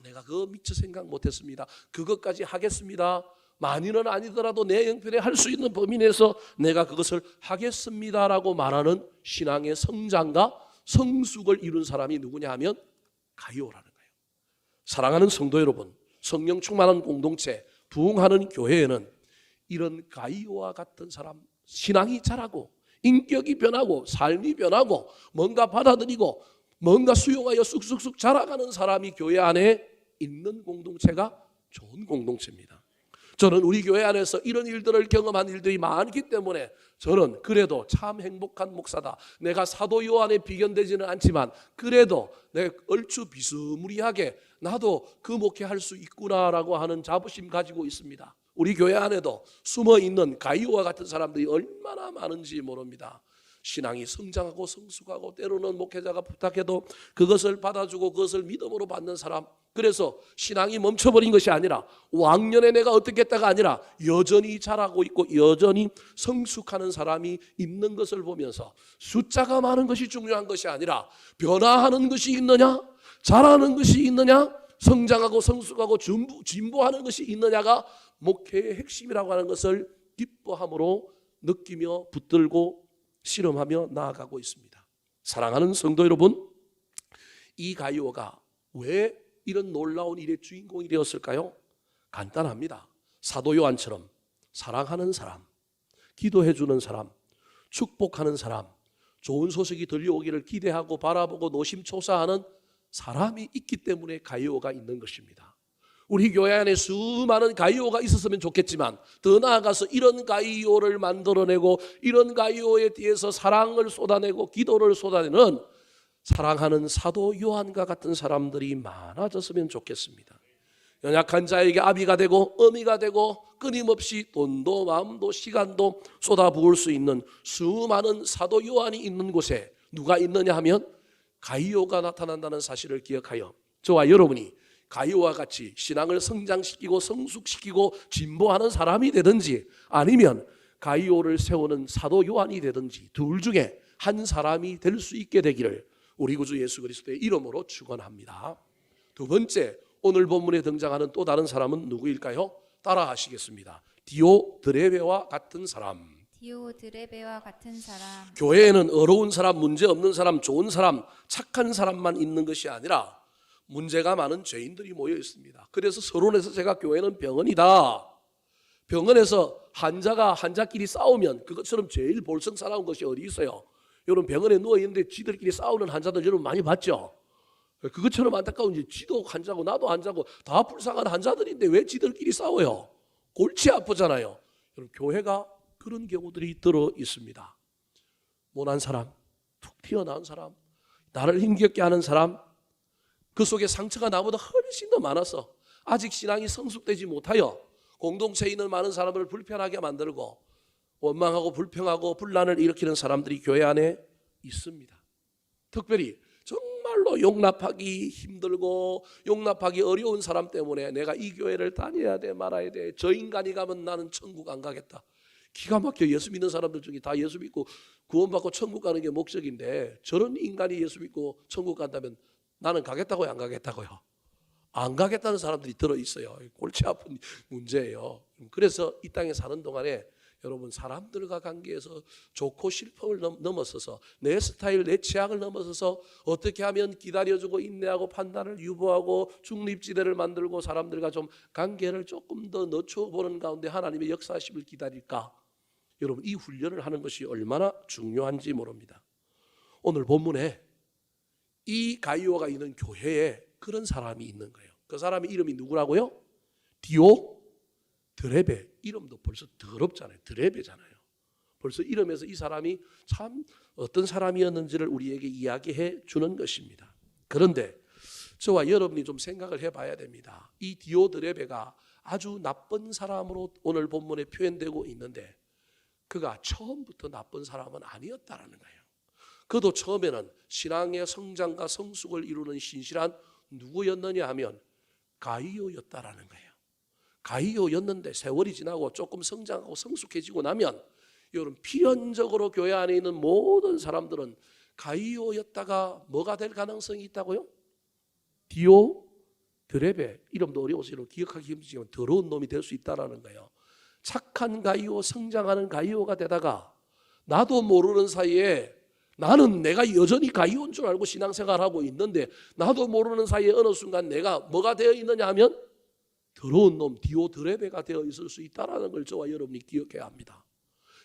내가 그거 미처 생각 못했습니다. 그것까지 하겠습니다. 많이는 아니더라도 내 형편에 할 수 있는 범위 내에서 내가 그것을 하겠습니다라고 말하는 신앙의 성장과 성숙을 이룬 사람이 누구냐 하면 가이오라는 거예요. 사랑하는 성도 여러분, 성령 충만한 공동체, 부흥하는 교회에는 이런 가이오와 같은 사람, 신앙이 자라고 인격이 변하고 삶이 변하고 뭔가 받아들이고 뭔가 수용하여 쑥쑥쑥 자라가는 사람이 교회 안에 있는 공동체가 좋은 공동체입니다. 저는 우리 교회 안에서 이런 일들을 경험한 일들이 많기 때문에 저는 그래도 참 행복한 목사다. 내가 사도 요한에 비견되지는 않지만 그래도 내가 얼추 비스무리하게 나도 그 목회할 수 있구나라고 하는 자부심 가지고 있습니다. 우리 교회 안에도 숨어있는 가이오와 같은 사람들이 얼마나 많은지 모릅니다. 신앙이 성장하고 성숙하고 때로는 목회자가 부탁해도 그것을 받아주고 그것을 믿음으로 받는 사람, 그래서 신앙이 멈춰버린 것이 아니라 왕년에 내가 어떻게 했다가 아니라 여전히 자라고 있고 여전히 성숙하는 사람이 있는 것을 보면서 숫자가 많은 것이 중요한 것이 아니라 변화하는 것이 있느냐, 자라는 것이 있느냐, 성장하고 성숙하고 진보하는 것이 있느냐가 목회의 핵심이라고 하는 것을 기뻐함으로 느끼며 붙들고 실험하며 나아가고 있습니다. 사랑하는 성도 여러분, 이 가이오가 왜 이런 놀라운 일의 주인공이 되었을까요? 간단합니다. 사도 요한처럼 사랑하는 사람, 기도해 주는 사람, 축복하는 사람, 좋은 소식이 들려오기를 기대하고 바라보고 노심초사하는 사람이 있기 때문에 가이오가 있는 것입니다. 우리 교회 안에 수많은 가이오가 있었으면 좋겠지만 더 나아가서 이런 가이오를 만들어내고 이런 가이오에 대해서 사랑을 쏟아내고 기도를 쏟아내는 사랑하는 사도 요한과 같은 사람들이 많아졌으면 좋겠습니다. 연약한 자에게 아비가 되고 어미가 되고 끊임없이 돈도 마음도 시간도 쏟아부을 수 있는 수많은 사도 요한이 있는 곳에 누가 있느냐 하면 가이오가 나타난다는 사실을 기억하여 저와 여러분이 가이오와 같이 신앙을 성장시키고 성숙시키고 진보하는 사람이 되든지 아니면 가이오를 세우는 사도 요한이 되든지 둘 중에 한 사람이 될 수 있게 되기를 우리 구주 예수 그리스도의 이름으로 축원합니다. 두 번째, 오늘 본문에 등장하는 또 다른 사람은 누구일까요? 따라 하시겠습니다. 디오드레베와 같은 사람. 디오드레베와 같은 사람. 교회에는 어려운 사람, 문제 없는 사람, 좋은 사람, 착한 사람만 있는 것이 아니라 문제가 많은 죄인들이 모여 있습니다. 그래서 서론에서 제가 교회는 병원이다, 병원에서 환자끼리 싸우면 그것처럼 제일 볼썽사나운 것이 어디 있어요? 여러분 병원에 누워 있는데 지들끼리 싸우는 환자들 여러분 많이 봤죠? 그것처럼 안타까운 게 지도 환자고 나도 환자고 다 불쌍한 환자들인데 왜 지들끼리 싸워요? 골치 아프잖아요. 여러분 교회가 그런 경우들이 들어 있습니다. 못난 사람, 툭 튀어나온 사람, 나를 힘겹게 하는 사람, 그 속에 상처가 나보다 훨씬 더 많아서 아직 신앙이 성숙되지 못하여 공동체에 있는 많은 사람을 불편하게 만들고 원망하고 불평하고 분란을 일으키는 사람들이 교회 안에 있습니다. 특별히 정말로 용납하기 힘들고 용납하기 어려운 사람 때문에 내가 이 교회를 다녀야 돼 말아야 돼, 저 인간이 가면 나는 천국 안 가겠다. 기가 막혀 예수 믿는 사람들 중에 다 예수 믿고 구원받고 천국 가는 게 목적인데 저런 인간이 예수 믿고 천국 간다면 나는 가겠다고요 안 가겠다고요? 안 가겠다는 사람들이 들어있어요. 골치 아픈 문제예요. 그래서 이 땅에 사는 동안에 여러분 사람들과 관계에서 좋고 싫음을 넘어서서 내 스타일 내 취향을 넘어서서 어떻게 하면 기다려주고 인내하고 판단을 유보하고 중립지대를 만들고 사람들과 좀 관계를 조금 더 늦춰보는 가운데 하나님의 역사하심을 기다릴까? 여러분 이 훈련을 하는 것이 얼마나 중요한지 모릅니다. 오늘 본문에 이 가이오가 있는 교회에 그런 사람이 있는 거예요. 그 사람의 이름이 누구라고요? 디오 드레베. 이름도 벌써 더럽잖아요. 드레베잖아요. 벌써 이름에서 이 사람이 참 어떤 사람이었는지를 우리에게 이야기해 주는 것입니다. 그런데 저와 여러분이 좀 생각을 해봐야 됩니다. 이 디오 드레베가 아주 나쁜 사람으로 오늘 본문에 표현되고 있는데 그가 처음부터 나쁜 사람은 아니었다라는 거예요. 그도 처음에는 신앙의 성장과 성숙을 이루는 신실한 누구였느냐 하면 가이오였다라는 거예요. 가이오였는데 세월이 지나고 조금 성장하고 성숙해지고 나면 여러분 필연적으로 교회 안에 있는 모든 사람들은 가이오였다가 뭐가 될 가능성이 있다고요? 디오 드레베. 이름도 어려워서 이름 기억하기 힘들지만 더러운 놈이 될 수 있다라는 거예요. 착한 가이오, 성장하는 가이오가 되다가 나도 모르는 사이에 나는 내가 여전히 가이오인 줄 알고 신앙생활하고 있는데 나도 모르는 사이에 어느 순간 내가 뭐가 되어 있느냐 하면 더러운 놈 디오 드레베가 되어 있을 수 있다는 걸 저와 여러분이 기억해야 합니다.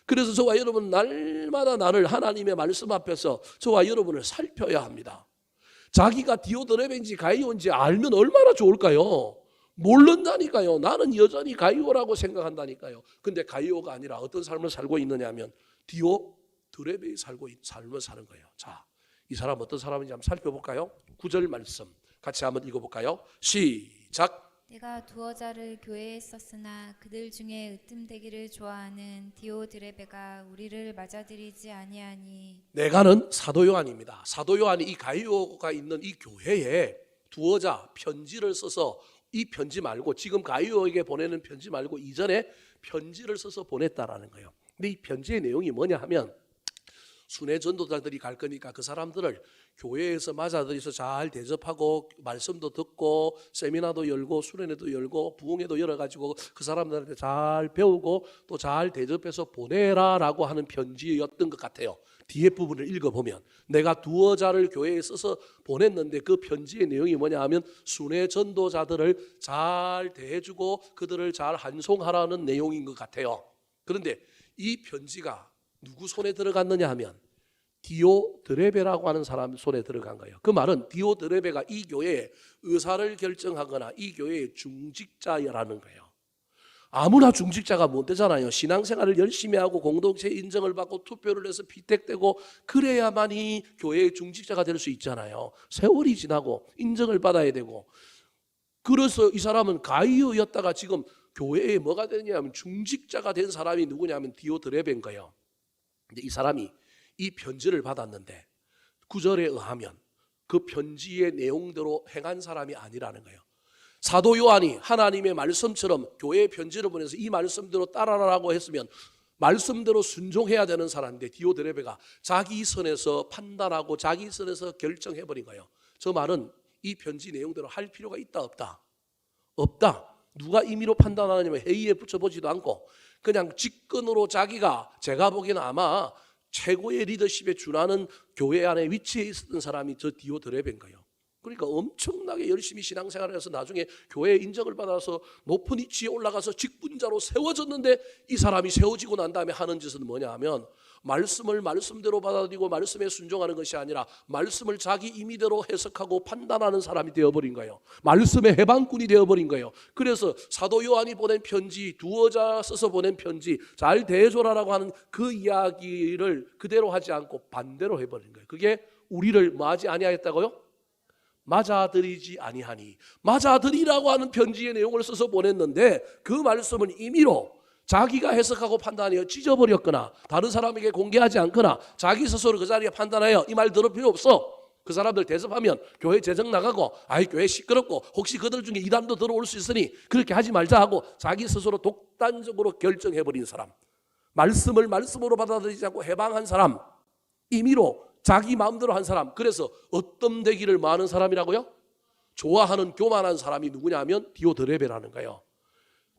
그래서 저와 여러분 날마다 나를 하나님의 말씀 앞에서 저와 여러분을 살펴야 합니다. 자기가 디오 드레베인지 가이오인지 알면 얼마나 좋을까요? 모른다니까요. 나는 여전히 가이오라고 생각한다니까요. 근데 가이오가 아니라 어떤 삶을 살고 있느냐 하면 디오 드레베의 삶을 사는 거예요. 자, 이 사람 어떤 사람인지 한번 살펴볼까요? 9절 말씀 같이 한번 읽어볼까요? 시작. 내가 두어 자를 교회에 썼으나 그들 중에 으뜸되기를 좋아하는 디오드레베가 우리를 맞아들이지 아니하니. 내가는 사도 요한입니다. 사도 요한이 이 가이오가 있는 이 교회에 두어 자 편지를 써서 이 편지 말고 지금 가이오에게 보내는 편지 말고 이전에 편지를 써서 보냈다라는 거예요. 근데 이 편지의 내용이 뭐냐 하면 순회 전도자들이 갈 거니까 그 사람들을 교회에서 맞아들여서 잘 대접하고 말씀도 듣고 세미나도 열고 수련회도 열고 부흥회도 열어가지고 그 사람들한테 잘 배우고 또 잘 대접해서 보내라라고 하는 편지였던 것 같아요. 뒤에 부분을 읽어보면 내가 두어 자를 교회에 써서 보냈는데 그 편지의 내용이 뭐냐 하면 순회 전도자들을 잘 대해주고 그들을 잘 환송하라는 내용인 것 같아요. 그런데 이 편지가 누구 손에 들어갔느냐 하면 디오 드레베라고 하는 사람 손에 들어간 거예요. 그 말은 디오 드레베가 이 교회의 의사를 결정하거나 이 교회의 중직자라는 거예요. 아무나 중직자가 못 되잖아요. 신앙생활을 열심히 하고 공동체 인정을 받고 투표를 해서 피택되고 그래야만이 교회의 중직자가 될 수 있잖아요. 세월이 지나고 인정을 받아야 되고. 그래서 이 사람은 가이오였다가 지금 교회에 뭐가 되냐면 중직자가 된 사람이 누구냐면 디오 드레베인 거예요. 근데 이 사람이 이 편지를 받았는데 9절에 의하면 그 편지의 내용대로 행한 사람이 아니라는 거예요. 사도 요한이 하나님의 말씀처럼 교회에 편지를 보내서 이 말씀대로 따라라라고 했으면 말씀대로 순종해야 되는 사람인데 디오 드레베가 자기 선에서 판단하고 자기 선에서 결정해버린 거예요. 저 말은 이 편지 내용대로 할 필요가 있다 없다? 없다. 누가 임의로 판단하냐면 회의에 붙여보지도 않고 그냥 직권으로 자기가 제가 보기에는 아마 최고의 리더십에 준하는 교회 안에 위치해 있었던 사람이 저 디오 드레베인 거예요. 그러니까 엄청나게 열심히 신앙생활을 해서 나중에 교회 인정을 받아서 높은 위치에 올라가서 직분자로 세워졌는데 이 사람이 세워지고 난 다음에 하는 짓은 뭐냐 하면 말씀을 말씀대로 받아들이고 말씀에 순종하는 것이 아니라 말씀을 자기 임의대로 해석하고 판단하는 사람이 되어버린 거예요. 말씀의 해방꾼이 되어버린 거예요. 그래서 사도 요한이 보낸 편지, 두어자 써서 보낸 편지, 잘 대해줘라라고 하는 그 이야기를 그대로 하지 않고 반대로 해버린 거예요. 그게 우리를 뭐하지 아니하였다고요? 맞아들이지 아니하니. 맞아들이라고 하는 편지의 내용을 써서 보냈는데 그 말씀은 임의로 자기가 해석하고 판단하여 찢어버렸거나 다른 사람에게 공개하지 않거나 자기 스스로 그 자리에 판단하여 이 말 들을 필요 없어. 그 사람들 대접하면 교회 재정 나가고 아이 교회 시끄럽고 혹시 그들 중에 이단도 들어올 수 있으니 그렇게 하지 말자 하고 자기 스스로 독단적으로 결정해버린 사람, 말씀을 말씀으로 받아들이지 않고 해방한 사람, 임의로 자기 마음대로 한 사람. 그래서 어떤 되기를 많은 사람이라고요? 좋아하는 교만한 사람이 누구냐면 디오드레베라는 거예요.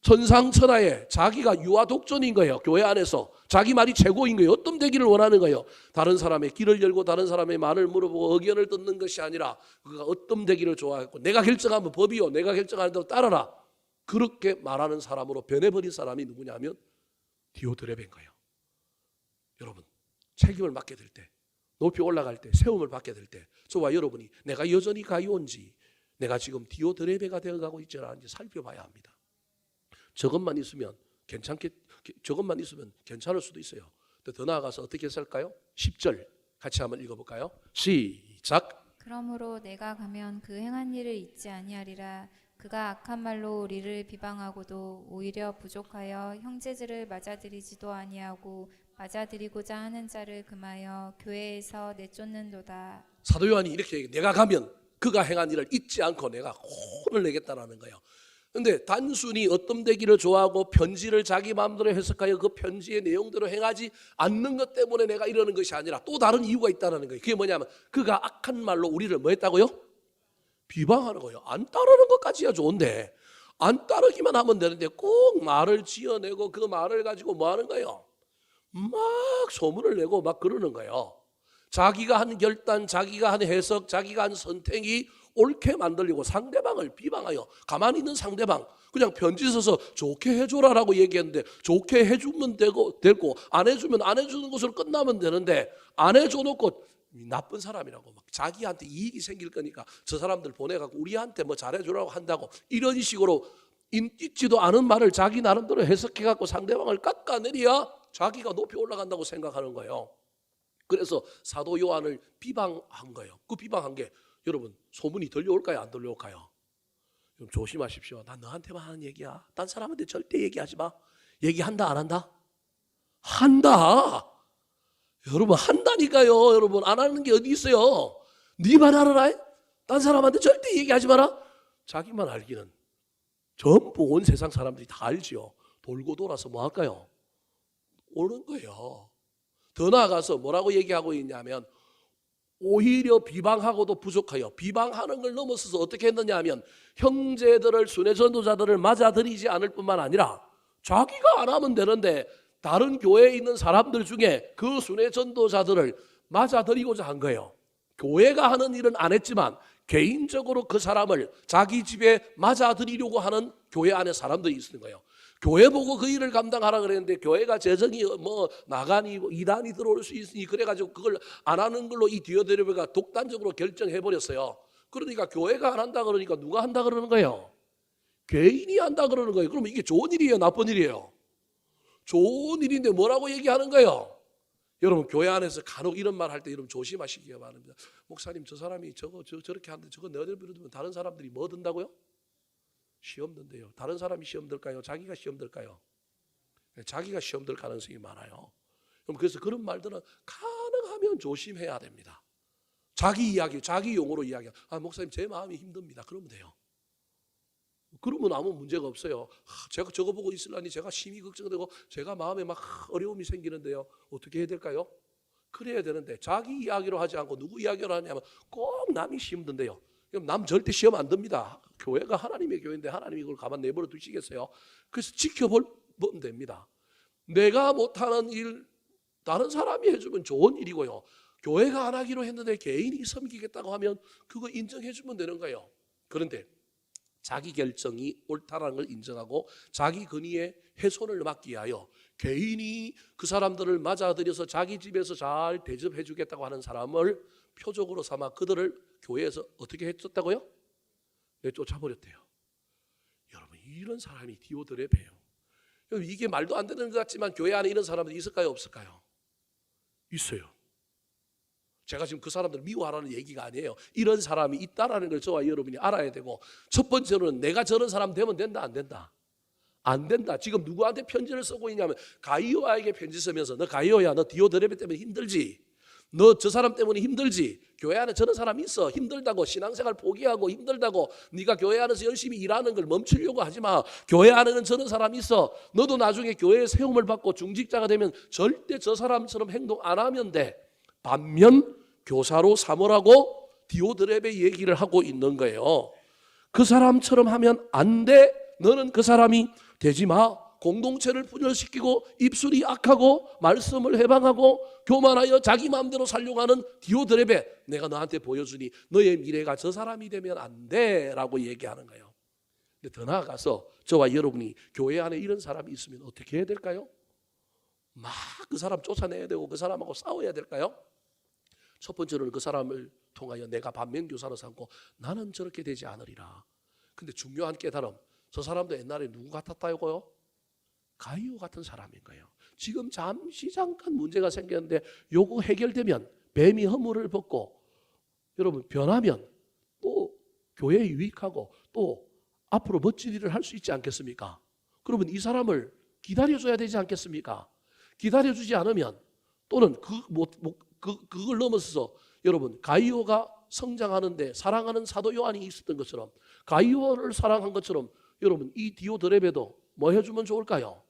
천상천하에 자기가 유아 독존인 거예요. 교회 안에서 자기 말이 최고인 거예요. 어떤 되기를 원하는 거예요. 다른 사람의 길을 열고 다른 사람의 말을 물어보고 의견을 듣는 것이 아니라 그가 어떤 되기를 좋아했고 내가 결정하면 법이요, 내가 결정하는 대로 따라라, 그렇게 말하는 사람으로 변해버린 사람이 누구냐면 디오드레베인 거예요. 여러분, 책임을 맡게 될 때, 높이 올라갈 때, 세움을 받게 될 때 저와 여러분이 내가 여전히 가이온지 내가 지금 디오드레베가 되어가고 있지 않은지 살펴봐야 합니다. 저것만 있으면 저것만 있으면 괜찮을 수도 있어요. 더 나아가서 어떻게 살까요? 10절 같이 한번 읽어볼까요? 시작. 그러므로 내가 가면 그 행한 일을 잊지 아니하리라. 그가 악한 말로 우리를 비방하고도 오히려 부족하여 형제들을 맞아들이지도 아니하고 맞아들이고자 하는 자를 금하여 교회에서 내쫓는도다. 사도 요한이 이렇게 얘기해요. 내가 가면 그가 행한 일을 잊지 않고 내가 혼을 내겠다라는 거예요. 그런데 단순히 어떤 되기를 좋아하고 편지를 자기 마음대로 해석하여 그 편지의 내용대로 행하지 않는 것 때문에 내가 이러는 것이 아니라 또 다른 이유가 있다는 거예요. 그게 뭐냐면 그가 악한 말로 우리를 뭐 했다고요? 비방하는 거예요. 안 따르는 것까지야 좋은데 안 따르기만 하면 되는데 꼭 말을 지어내고 그 말을 가지고 뭐 하는 거예요? 막 소문을 내고 막 그러는 거예요. 자기가 한 결단, 자기가 한 해석, 자기가 한 선택이 옳게 만들리고 상대방을 비방하여 가만히 있는 상대방 그냥 편지 써서 좋게 해줘라라고 얘기했는데 좋게 해주면 되고 안 해주면 안 해주는 것으로 끝나면 되는데 안 해줘놓고 나쁜 사람이라고 막 자기한테 이익이 생길 거니까 저 사람들 보내갖고 우리한테 뭐 잘해주라고 한다고 이런 식으로 있지도 않은 말을 자기 나름대로 해석해갖고 상대방을 깎아내려야 자기가 높이 올라간다고 생각하는 거예요. 그래서 사도 요한을 비방한 거예요. 그 비방한 게 여러분 소문이 들려올까요? 안 들려올까요? 좀 조심하십시오. 난 너한테만 하는 얘기야. 딴 사람한테 절대 얘기하지 마. 얘기한다 안 한다? 한다. 여러분 한다니까요. 여러분 안 하는 게 어디 있어요? 네만 알아라. 딴 사람한테 절대 얘기하지 마라. 자기만 알기는 전부 온 세상 사람들이 다 알지요. 돌고 돌아서 뭐 할까요? 오는 거예요. 더 나아가서 뭐라고 얘기하고 있냐면 오히려 비방하고도 부족하여 비방하는 걸 넘어서서 어떻게 했느냐 하면 형제들을 순회 전도자들을 맞아들이지 않을 뿐만 아니라 자기가 안 하면 되는데 다른 교회에 있는 사람들 중에 그 순회 전도자들을 맞아들이고자 한 거예요. 교회가 하는 일은 안 했지만 개인적으로 그 사람을 자기 집에 맞아들이려고 하는 교회 안에 사람들이 있는 거예요. 교회 보고 그 일을 감당하라 그랬는데 교회가 재정이 뭐 나가니 이단이 들어올 수 있으니 그래가지고 그걸 안 하는 걸로 이 디오드레베가 독단적으로 결정해버렸어요. 그러니까 교회가 안 한다 그러니까 누가 한다 그러는 거예요? 개인이 한다 그러는 거예요. 그러면 이게 좋은 일이에요? 나쁜 일이에요? 좋은 일인데 뭐라고 얘기하는 거예요? 여러분 교회 안에서 간혹 이런 말 할 때 여러분 조심하시기 바랍니다. 목사님 저 사람이 저렇게 하는데 저거 내어들 들으면 다른 사람들이 뭐 든다고요? 시험 든대요. 다른 사람이 시험 들까요? 자기가 시험 들까요? 자기가 시험 들 가능성이 많아요. 그래서 그런 말들은 가능하면 조심해야 됩니다. 자기 이야기, 자기 용어로 이야기. 목사님 제 마음이 힘듭니다. 그러면 돼요. 그러면 아무 문제가 없어요. 제가 저거 보고 있으려니 제가 심히 걱정되고 제가 마음에 막 어려움이 생기는데요. 어떻게 해야 될까요? 그래야 되는데 자기 이야기로 하지 않고 누구 이야기로 하냐면 꼭 남이 시험 든대요. 그럼 남 절대 시험 안 듭니다. 교회가 하나님의 교회인데 하나님이 그걸 가만 내버려 두시겠어요? 그래서 지켜보면 됩니다. 내가 못하는 일 다른 사람이 해주면 좋은 일이고요. 교회가 안 하기로 했는데 개인이 섬기겠다고 하면 그거 인정해 주면 되는 거예요. 그런데 자기 결정이 옳다라는 걸 인정하고 자기 권위에 훼손을 막기 위하여 개인이 그 사람들을 맞아들여서 자기 집에서 잘 대접해 주겠다고 하는 사람을 표적으로 삼아 그들을 교회에서 어떻게 했었다고요? 내쫓아버렸대요. 여러분, 이런 사람이 디오드레베예요. 이게 말도 안 되는 것 같지만 교회 안에 이런 사람들이 있을까요, 없을까요? 있어요. 제가 지금 그 사람들을 미워하라는 얘기가 아니에요. 이런 사람이 있다라는 걸 저와 여러분이 알아야 되고, 첫 번째로는 내가 저런 사람 되면 된다, 안 된다? 안 된다. 지금 누구한테 편지를 쓰고 있냐면 가이오에게 편지 쓰면서, 너 가이오야, 너 디오드레베 때문에 힘들지? 너 저 사람 때문에 힘들지? 교회 안에 저런 사람이 있어. 힘들다고, 신앙생활 포기하고 힘들다고 네가 교회 안에서 열심히 일하는 걸 멈추려고 하지 마. 교회 안에는 저런 사람이 있어. 너도 나중에 교회에 세움을 받고 중직자가 되면 절대 저 사람처럼 행동 안 하면 돼. 반면 교사로 삼으라고 디오드레베 얘기를 하고 있는 거예요. 그 사람처럼 하면 안 돼. 너는 그 사람이 되지 마. 공동체를 분열시키고 입술이 악하고 말씀을 해방하고 교만하여 자기 마음대로 살려고 하는 디오드레베, 내가 너한테 보여주니 너의 미래가 저 사람이 되면 안 돼 라고 얘기하는 거예요. 근데 더 나아가서 저와 여러분이 교회 안에 이런 사람이 있으면 어떻게 해야 될까요? 막 그 사람 쫓아내야 되고 그 사람하고 싸워야 될까요? 첫 번째로는 그 사람을 통하여 내가 반면교사로 삼고 나는 저렇게 되지 않으리라. 근데 중요한 깨달음, 저 사람도 옛날에 누구 같았다고요? 가이오 같은 사람인 거예요. 지금 잠깐 문제가 생겼는데 요거 해결되면 뱀이 허물을 벗고 여러분 변하면 또 교회에 유익하고 또 앞으로 멋진 일을 할 수 있지 않겠습니까? 그러면 이 사람을 기다려줘야 되지 않겠습니까? 기다려주지 않으면 또는 그걸 넘어서서 여러분 가이오가 성장하는데 사랑하는 사도 요한이 있었던 것처럼 가이오를 사랑한 것처럼 여러분 이 디오드레베도 뭐 해주면 좋을까요?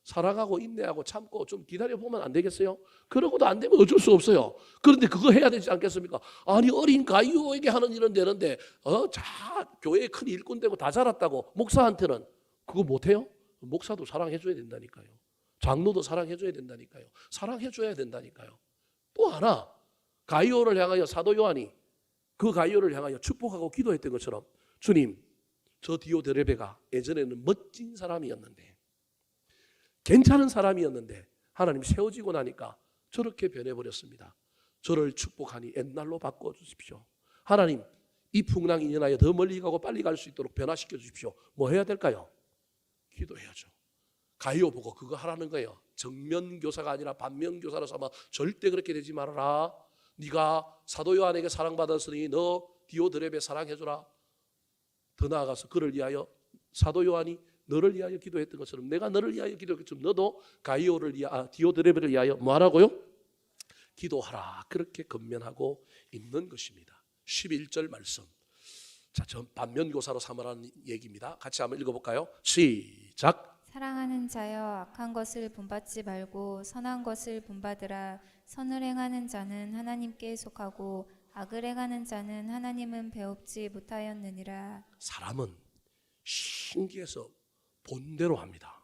사랑하고 인내하고 참고 좀 기다려보면 안 되겠어요? 그러고도 안 되면 어쩔 수 없어요. 그런데 그거 해야 되지 않겠습니까? 아니 어린 가이오에게 하는 일은 되는데 교회에 큰 일꾼 되고 다 자랐다고 목사한테는 그거 못해요? 목사도 사랑해줘야 된다니까요. 장로도 사랑해줘야 된다니까요. 사랑해줘야 된다니까요. 또 하나, 가이오를 향하여 사도 요한이 그 가이오를 향하여 축복하고 기도했던 것처럼 주님, 저 디오드레베가 예전에는 멋진 사람이었는데 괜찮은 사람이었는데 하나님 세워지고 나니까 저렇게 변해버렸습니다. 저를 축복하니 옛날로 바꿔주십시오. 하나님, 이 풍랑 인연하여 더 멀리 가고 빨리 갈 수 있도록 변화시켜 주십시오. 뭐 해야 될까요? 기도해야죠. 가이오 보고 그거 하라는 거예요. 정면 교사가 아니라 반면 교사로 삼아 절대 그렇게 되지 말아라. 네가 사도 요한에게 사랑받았으니 너 디오드레베 사랑해줘라. 더 나아가서 그를 위하여 사도 요한이 너를 위하여 기도했던 것처럼 내가 너를 위하여 기도했던 것처럼 너도 디오드레베를 위하여 뭐 하라고요? 기도하라. 그렇게 건면하고 있는 것입니다. 11절 말씀. 자, 전 반면교사로 삼으라는 얘기입니다. 같이 한번 읽어볼까요? 시작. 사랑하는 자여, 악한 것을 본받지 말고 선한 것을 본받으라. 선을 행하는 자는 하나님께 속하고 악을 행하는 자는 하나님은 배웁지 못하였느니라. 사람은 신기해서 본대로 합니다.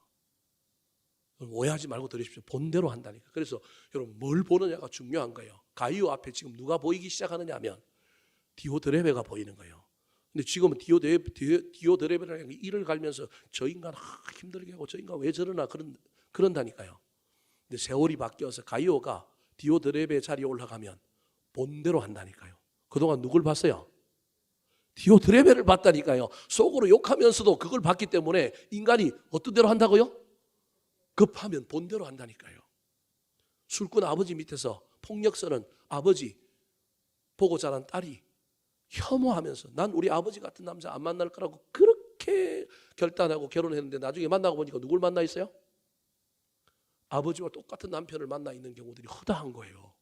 오해하지 말고 들으십시오. 본대로 한다니까. 그래서 여러분 뭘 보느냐가 중요한 거예요. 가이오 앞에 지금 누가 보이기 시작하느냐 하면 디오드레베가 보이는 거예요. 근데 지금은 디오드레베라는 이를 갈면서 저 인간 힘들게 하고 저 인간 왜 저러나 그런다니까요. 근데 세월이 바뀌어서 가이오가 디오드레베 자리에 올라가면 본대로 한다니까요. 그동안 누굴 봤어요? 디오드레베를 봤다니까요. 속으로 욕하면서도 그걸 봤기 때문에 인간이 어떤 대로 한다고요? 급하면 본대로 한다니까요. 술꾼 아버지 밑에서 폭력 쓰는 아버지 보고 자란 딸이 혐오하면서 난 우리 아버지 같은 남자 안 만날 거라고 그렇게 결단하고 결혼했는데 나중에 만나고 보니까 누굴 만나 있어요? 아버지와 똑같은 남편을 만나 있는 경우들이 허다한 거예요.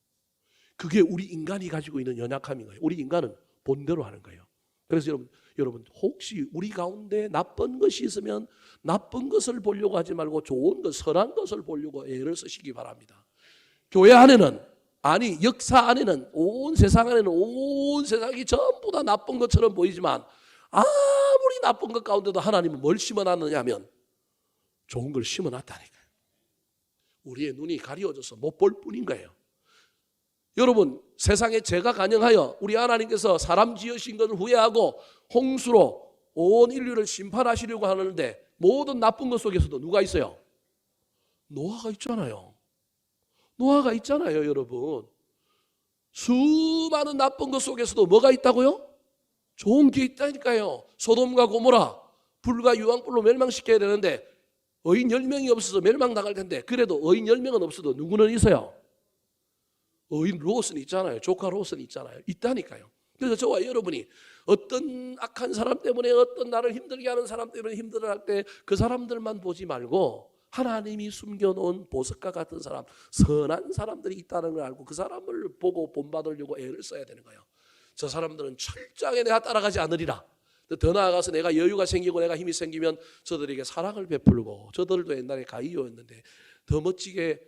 그게 우리 인간이 가지고 있는 연약함인 거예요. 우리 인간은 본대로 하는 거예요. 그래서 여러분 혹시 우리 가운데 나쁜 것이 있으면 나쁜 것을 보려고 하지 말고 좋은 것, 선한 것을 보려고 애를 쓰시기 바랍니다. 교회 안에는 역사 안에는 온 세상 안에는 온 세상이 전부 다 나쁜 것처럼 보이지만 아무리 나쁜 것 가운데도 하나님은 뭘 심어놨느냐 하면 좋은 걸 심어놨다니까요. 우리의 눈이 가려져서 못 볼 뿐인 거예요. 여러분, 세상에 죄가 간영하여 우리 하나님께서 사람 지으신 것을 후회하고 홍수로 온 인류를 심판하시려고 하는데 모든 나쁜 것 속에서도 누가 있어요? 노아가 있잖아요. 노아가 있잖아요, 여러분. 수많은 나쁜 것 속에서도 뭐가 있다고요? 좋은 게 있다니까요. 소돔과 고모라 불과 유황불로 멸망시켜야 되는데 의인 10명이 없어서 멸망당할 텐데 그래도 의인 10명은 없어도 누구는 있어요? 의인 롯은 있잖아요. 조카 롯은 있잖아요. 있다니까요. 그래서 저와 여러분이 어떤 악한 사람 때문에 어떤 나를 힘들게 하는 사람 때문에 힘들어할 때 그 사람들만 보지 말고 하나님이 숨겨놓은 보석과 같은 사람, 선한 사람들이 있다는 걸 알고 그 사람을 보고 본받으려고 애를 써야 되는 거예요. 저 사람들은 철저하게 내가 따라가지 않으리라. 더 나아가서 내가 여유가 생기고 내가 힘이 생기면 저들에게 사랑을 베풀고, 저들도 옛날에 가이오였는데 더 멋지게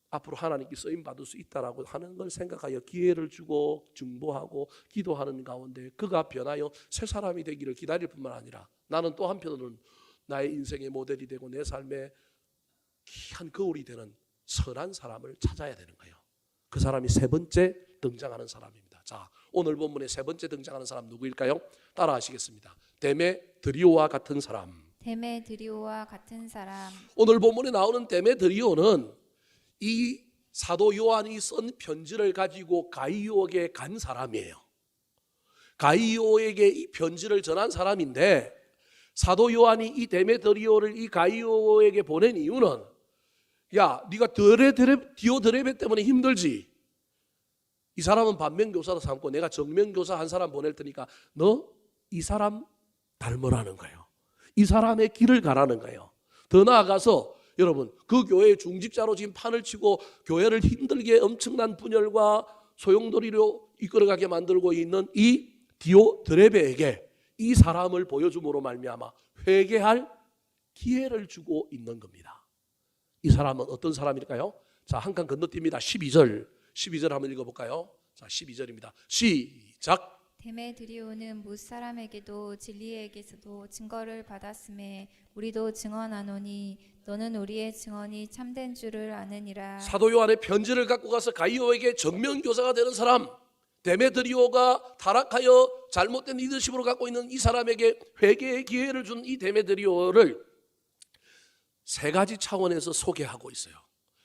앞으로 하나님께 쓰임 받을 수 있다라고 하는 걸 생각하여 기회를 주고 중보하고 기도하는 가운데 그가 변하여 새 사람이 되기를 기다릴 뿐만 아니라 나는 또 한편으로는 나의 인생의 모델이 되고 내 삶의 귀한 거울이 되는 선한 사람을 찾아야 되는 거예요. 그 사람이 세 번째 등장하는 사람입니다. 자, 오늘 본문에 세 번째 등장하는 사람 누구일까요? 따라 하시겠습니다. 데메드리오와 같은 사람. 데메드리오와 같은 사람. 오늘 본문에 나오는 데메드리오는 이 사도 요한이 쓴 편지를 가지고 가이오에게 간 사람이에요. 가이오에게 이 편지를 전한 사람인데 사도 요한이 이 데메드리오를 이 가이오에게 보낸 이유는 야, 네가 디오드레베 때문에 힘들지. 이 사람은 반면교사도 삼고 내가 정면교사 한 사람 보낼 테니까 너 이 사람 닮으라는 거예요. 이 사람의 길을 가라는 거예요. 더 나아가서 여러분, 그 교회의 중직자로 지금 판을 치고 교회를 힘들게 엄청난 분열과 소용돌이로 이끌어가게 만들고 있는 이 디오드레베에게 이 사람을 보여줌으로 말미암아 회개할 기회를 주고 있는 겁니다. 이 사람은 어떤 사람일까요? 자, 한 칸 건너뜁니다. 12절 한번 읽어볼까요? 자, 12절입니다. 시작. 데메드리오는 뭇 사람에게도 진리에게서도 증거를 받았음에 우리도 증언하노니 너는 우리의 증언이 참된 줄을 아느니라. 사도 요한의 편지를 갖고 가서 가이오에게 정면교사가 되는 사람, 데메드리오가 타락하여 잘못된 리더십으로 갖고 있는 이 사람에게 회개의 기회를 준 이 데메드리오를 세 가지 차원에서 소개하고 있어요.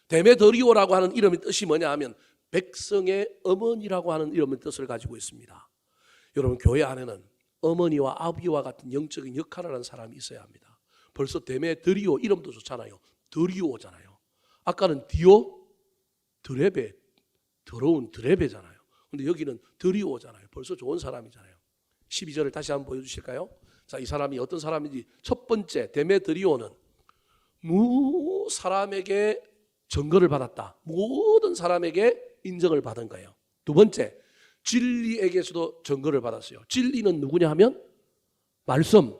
데메드리오라고 하는 이름의 뜻이 뭐냐 하면 백성의 어머니라고 하는 이름의 뜻을 가지고 있습니다. 여러분, 교회 안에는 어머니와 아비와 같은 영적인 역할을 하는 사람이 있어야 합니다. 벌써 데메드리오 이름도 좋잖아요. 드리오잖아요. 아까는 디오드레베, 더러운 드레베잖아요. 근데 여기는 드리오잖아요. 벌써 좋은 사람이잖아요. 12절을 다시 한번 보여주실까요? 자, 이 사람이 어떤 사람인지. 첫 번째, 데메드리오는 무 사람에게 증거를 받았다. 모든 사람에게 인정을 받은 거예요. 두 번째, 진리에게서도 증거를 받았어요. 진리는 누구냐 하면 말씀,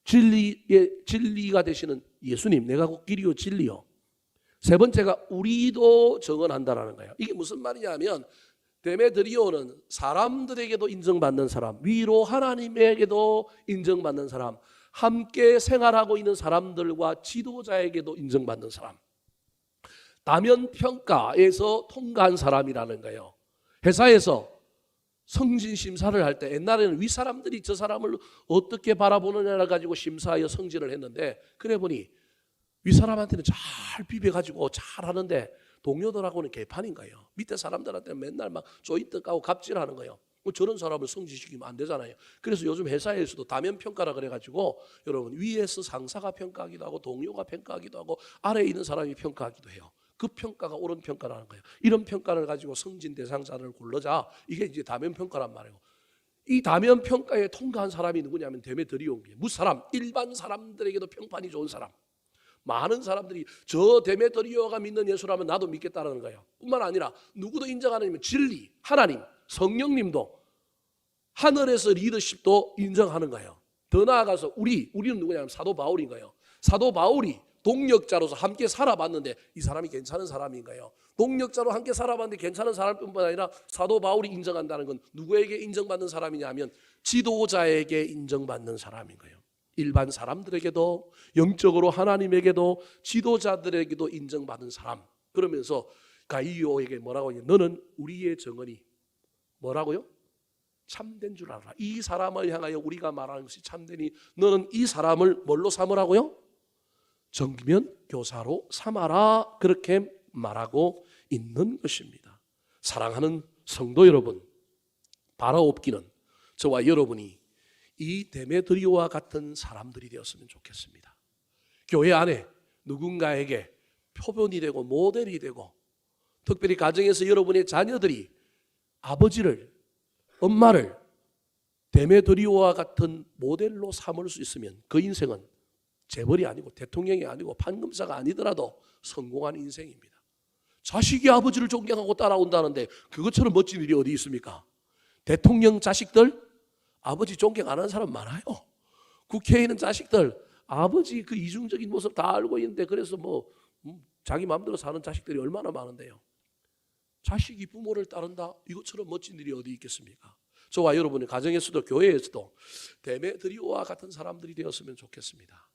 진리가 되시는 예수님, 내가 곧 길이요 진리요. 세 번째가 우리도 증언한다라는 거예요. 이게 무슨 말이냐 하면 데메드리오는 사람들에게도 인정받는 사람, 위로 하나님에게도 인정받는 사람, 함께 생활하고 있는 사람들과 지도자에게도 인정받는 사람, 다면 평가에서 통과한 사람이라는 거예요. 회사에서 성진 심사를 할 때 옛날에는 윗사람들이 저 사람을 어떻게 바라보느냐를 가지고 심사하여 성진을 했는데 그래 보니 윗사람한테는 잘 비벼가지고 잘 하는데 동료들하고는 개판인 거예요. 밑에 사람들한테는 맨날 막 조인트 까고 갑질하는 거예요. 저런 사람을 성진시키면 안 되잖아요. 그래서 요즘 회사에서도 다면 평가라 그래가지고 여러분, 위에서 상사가 평가하기도 하고 동료가 평가하기도 하고 아래에 있는 사람이 평가하기도 해요. 그 평가가 옳은 평가라는 거예요. 이런 평가를 가지고 성진 대상자를 고르자. 이게 이제 다면 평가란 말이에요. 이 다면 평가에 통과한 사람이 누구냐면 데메드리오입니다. 무사람, 일반 사람들에게도 평판이 좋은 사람. 많은 사람들이 저 데메드리오가 믿는 예수라면 나도 믿겠다는 거예요. 뿐만 아니라 누구도 인정하는 진리, 하나님, 성령님도 하늘에서 리더십도 인정하는 거예요. 더 나아가서 우리는 누구냐면 사도 바울인 거예요. 사도 바울이 동력자로서 함께 살아봤는데 이 사람이 괜찮은 사람인 거예요. 동력자로 함께 살아봤는데 괜찮은 사람뿐만 아니라 사도 바울이 인정한다는 건 누구에게 인정받는 사람이냐 하면 지도자에게 인정받는 사람인 거예요. 일반 사람들에게도 영적으로 하나님에게도 지도자들에게도 인정받는 사람. 그러면서 가이오에게 뭐라고 하냐? 너는 우리의 정언이 뭐라고요? 참된 줄 알아라. 이 사람을 향하여 우리가 말하는 것이 참되니 너는 이 사람을 뭘로 삼으라고요? 정면 교사로 삼아라. 그렇게 말하고 있는 것입니다. 사랑하는 성도 여러분, 바라옵기는 저와 여러분이 이 데메드리오와 같은 사람들이 되었으면 좋겠습니다. 교회 안에 누군가에게 표본이 되고 모델이 되고, 특별히 가정에서 여러분의 자녀들이 아버지를, 엄마를 데메드리오와 같은 모델로 삼을 수 있으면 그 인생은 재벌이 아니고 대통령이 아니고 판금사가 아니더라도 성공한 인생입니다. 자식이 아버지를 존경하고 따라온다는데 그것처럼 멋진 일이 어디 있습니까? 대통령 자식들 아버지 존경 안 하는 사람 많아요. 국회의원 자식들 아버지 그 이중적인 모습 다 알고 있는데 그래서 뭐 자기 마음대로 사는 자식들이 얼마나 많은데요. 자식이 부모를 따른다? 이것처럼 멋진 일이 어디 있겠습니까? 저와 여러분의 가정에서도 교회에서도 데메드리오와 같은 사람들이 되었으면 좋겠습니다.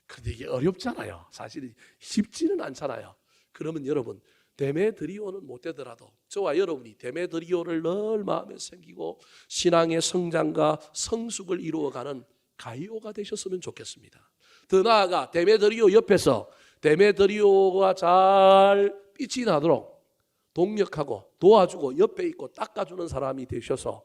그런데 이게 어렵잖아요. 사실 쉽지는 않잖아요. 그러면 여러분, 데메드리오는 못 되더라도 저와 여러분이 데메드리오를 늘 마음에 생기고 신앙의 성장과 성숙을 이루어가는 가이오가 되셨으면 좋겠습니다. 더 나아가 데메드리오 옆에서 데메드리오가 잘 빛이 나도록 동력하고 도와주고 옆에 있고 닦아주는 사람이 되셔서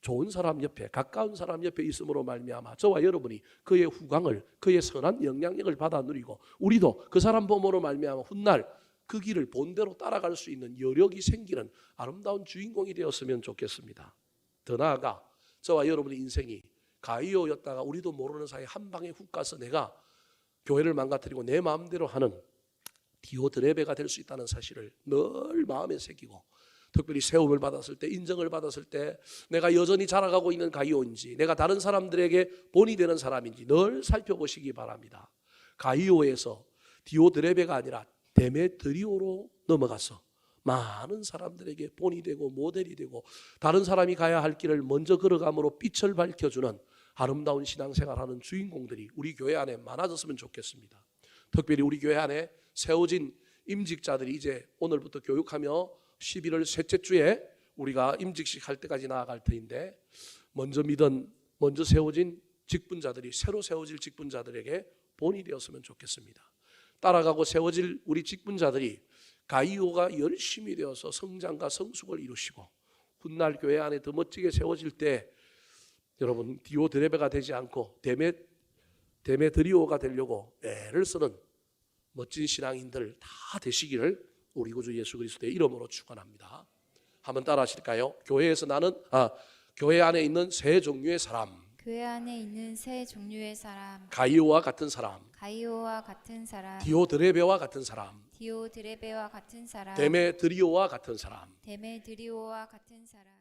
좋은 사람 옆에, 가까운 사람 옆에 있음으로 말미암아 저와 여러분이 그의 후광을, 그의 선한 영향력을 받아 누리고 우리도 그 사람 보므로 말미암아 훗날 그 길을 본대로 따라갈 수 있는 여력이 생기는 아름다운 주인공이 되었으면 좋겠습니다. 더 나아가 저와 여러분의 인생이 가이오였다가 우리도 모르는 사이에 한 방에 훅 가서 내가 교회를 망가뜨리고 내 마음대로 하는 디오드레베가 될 수 있다는 사실을 늘 마음에 새기고, 특별히 세움을 받았을 때, 인정을 받았을 때 내가 여전히 자라가고 있는 가이오인지, 내가 다른 사람들에게 본이 되는 사람인지 늘 살펴보시기 바랍니다. 가이오에서 디오드레베가 아니라 데메드리오로 넘어가서 많은 사람들에게 본이 되고 모델이 되고 다른 사람이 가야 할 길을 먼저 걸어감으로 빛을 밝혀주는 아름다운 신앙생활하는 주인공들이 우리 교회 안에 많아졌으면 좋겠습니다. 특별히 우리 교회 안에 세워진 임직자들이 이제 오늘부터 교육하며 11월 셋째 주에 우리가 임직식 할 때까지 나아갈 터인데, 먼저 세워진 직분자들이 새로 세워질 직분자들에게 본이 되었으면 좋겠습니다. 따라가고 세워질 우리 직분자들이 가이오가 열심히 되어서 성장과 성숙을 이루시고 훗날 교회 안에 더 멋지게 세워질 때 여러분 디오드레베가 되지 않고 데메드리오가 되려고 애를 쓰는 멋진 신앙인들 다 되시기를 우리 구주 예수 그리스도의 이름으로 축원합니다. 한번 따라 하실까요? 교회 안에 있는 세 종류의 사람, 교회 안에 있는 세 종류의 사람, 가이오와 같은 사람, 가이오와 같은 사람, 디오드레베와 같은 사람, 디오드레베와 같은 사람, 데메드리오와 같은 사람. 데메드리오와 같은 사람.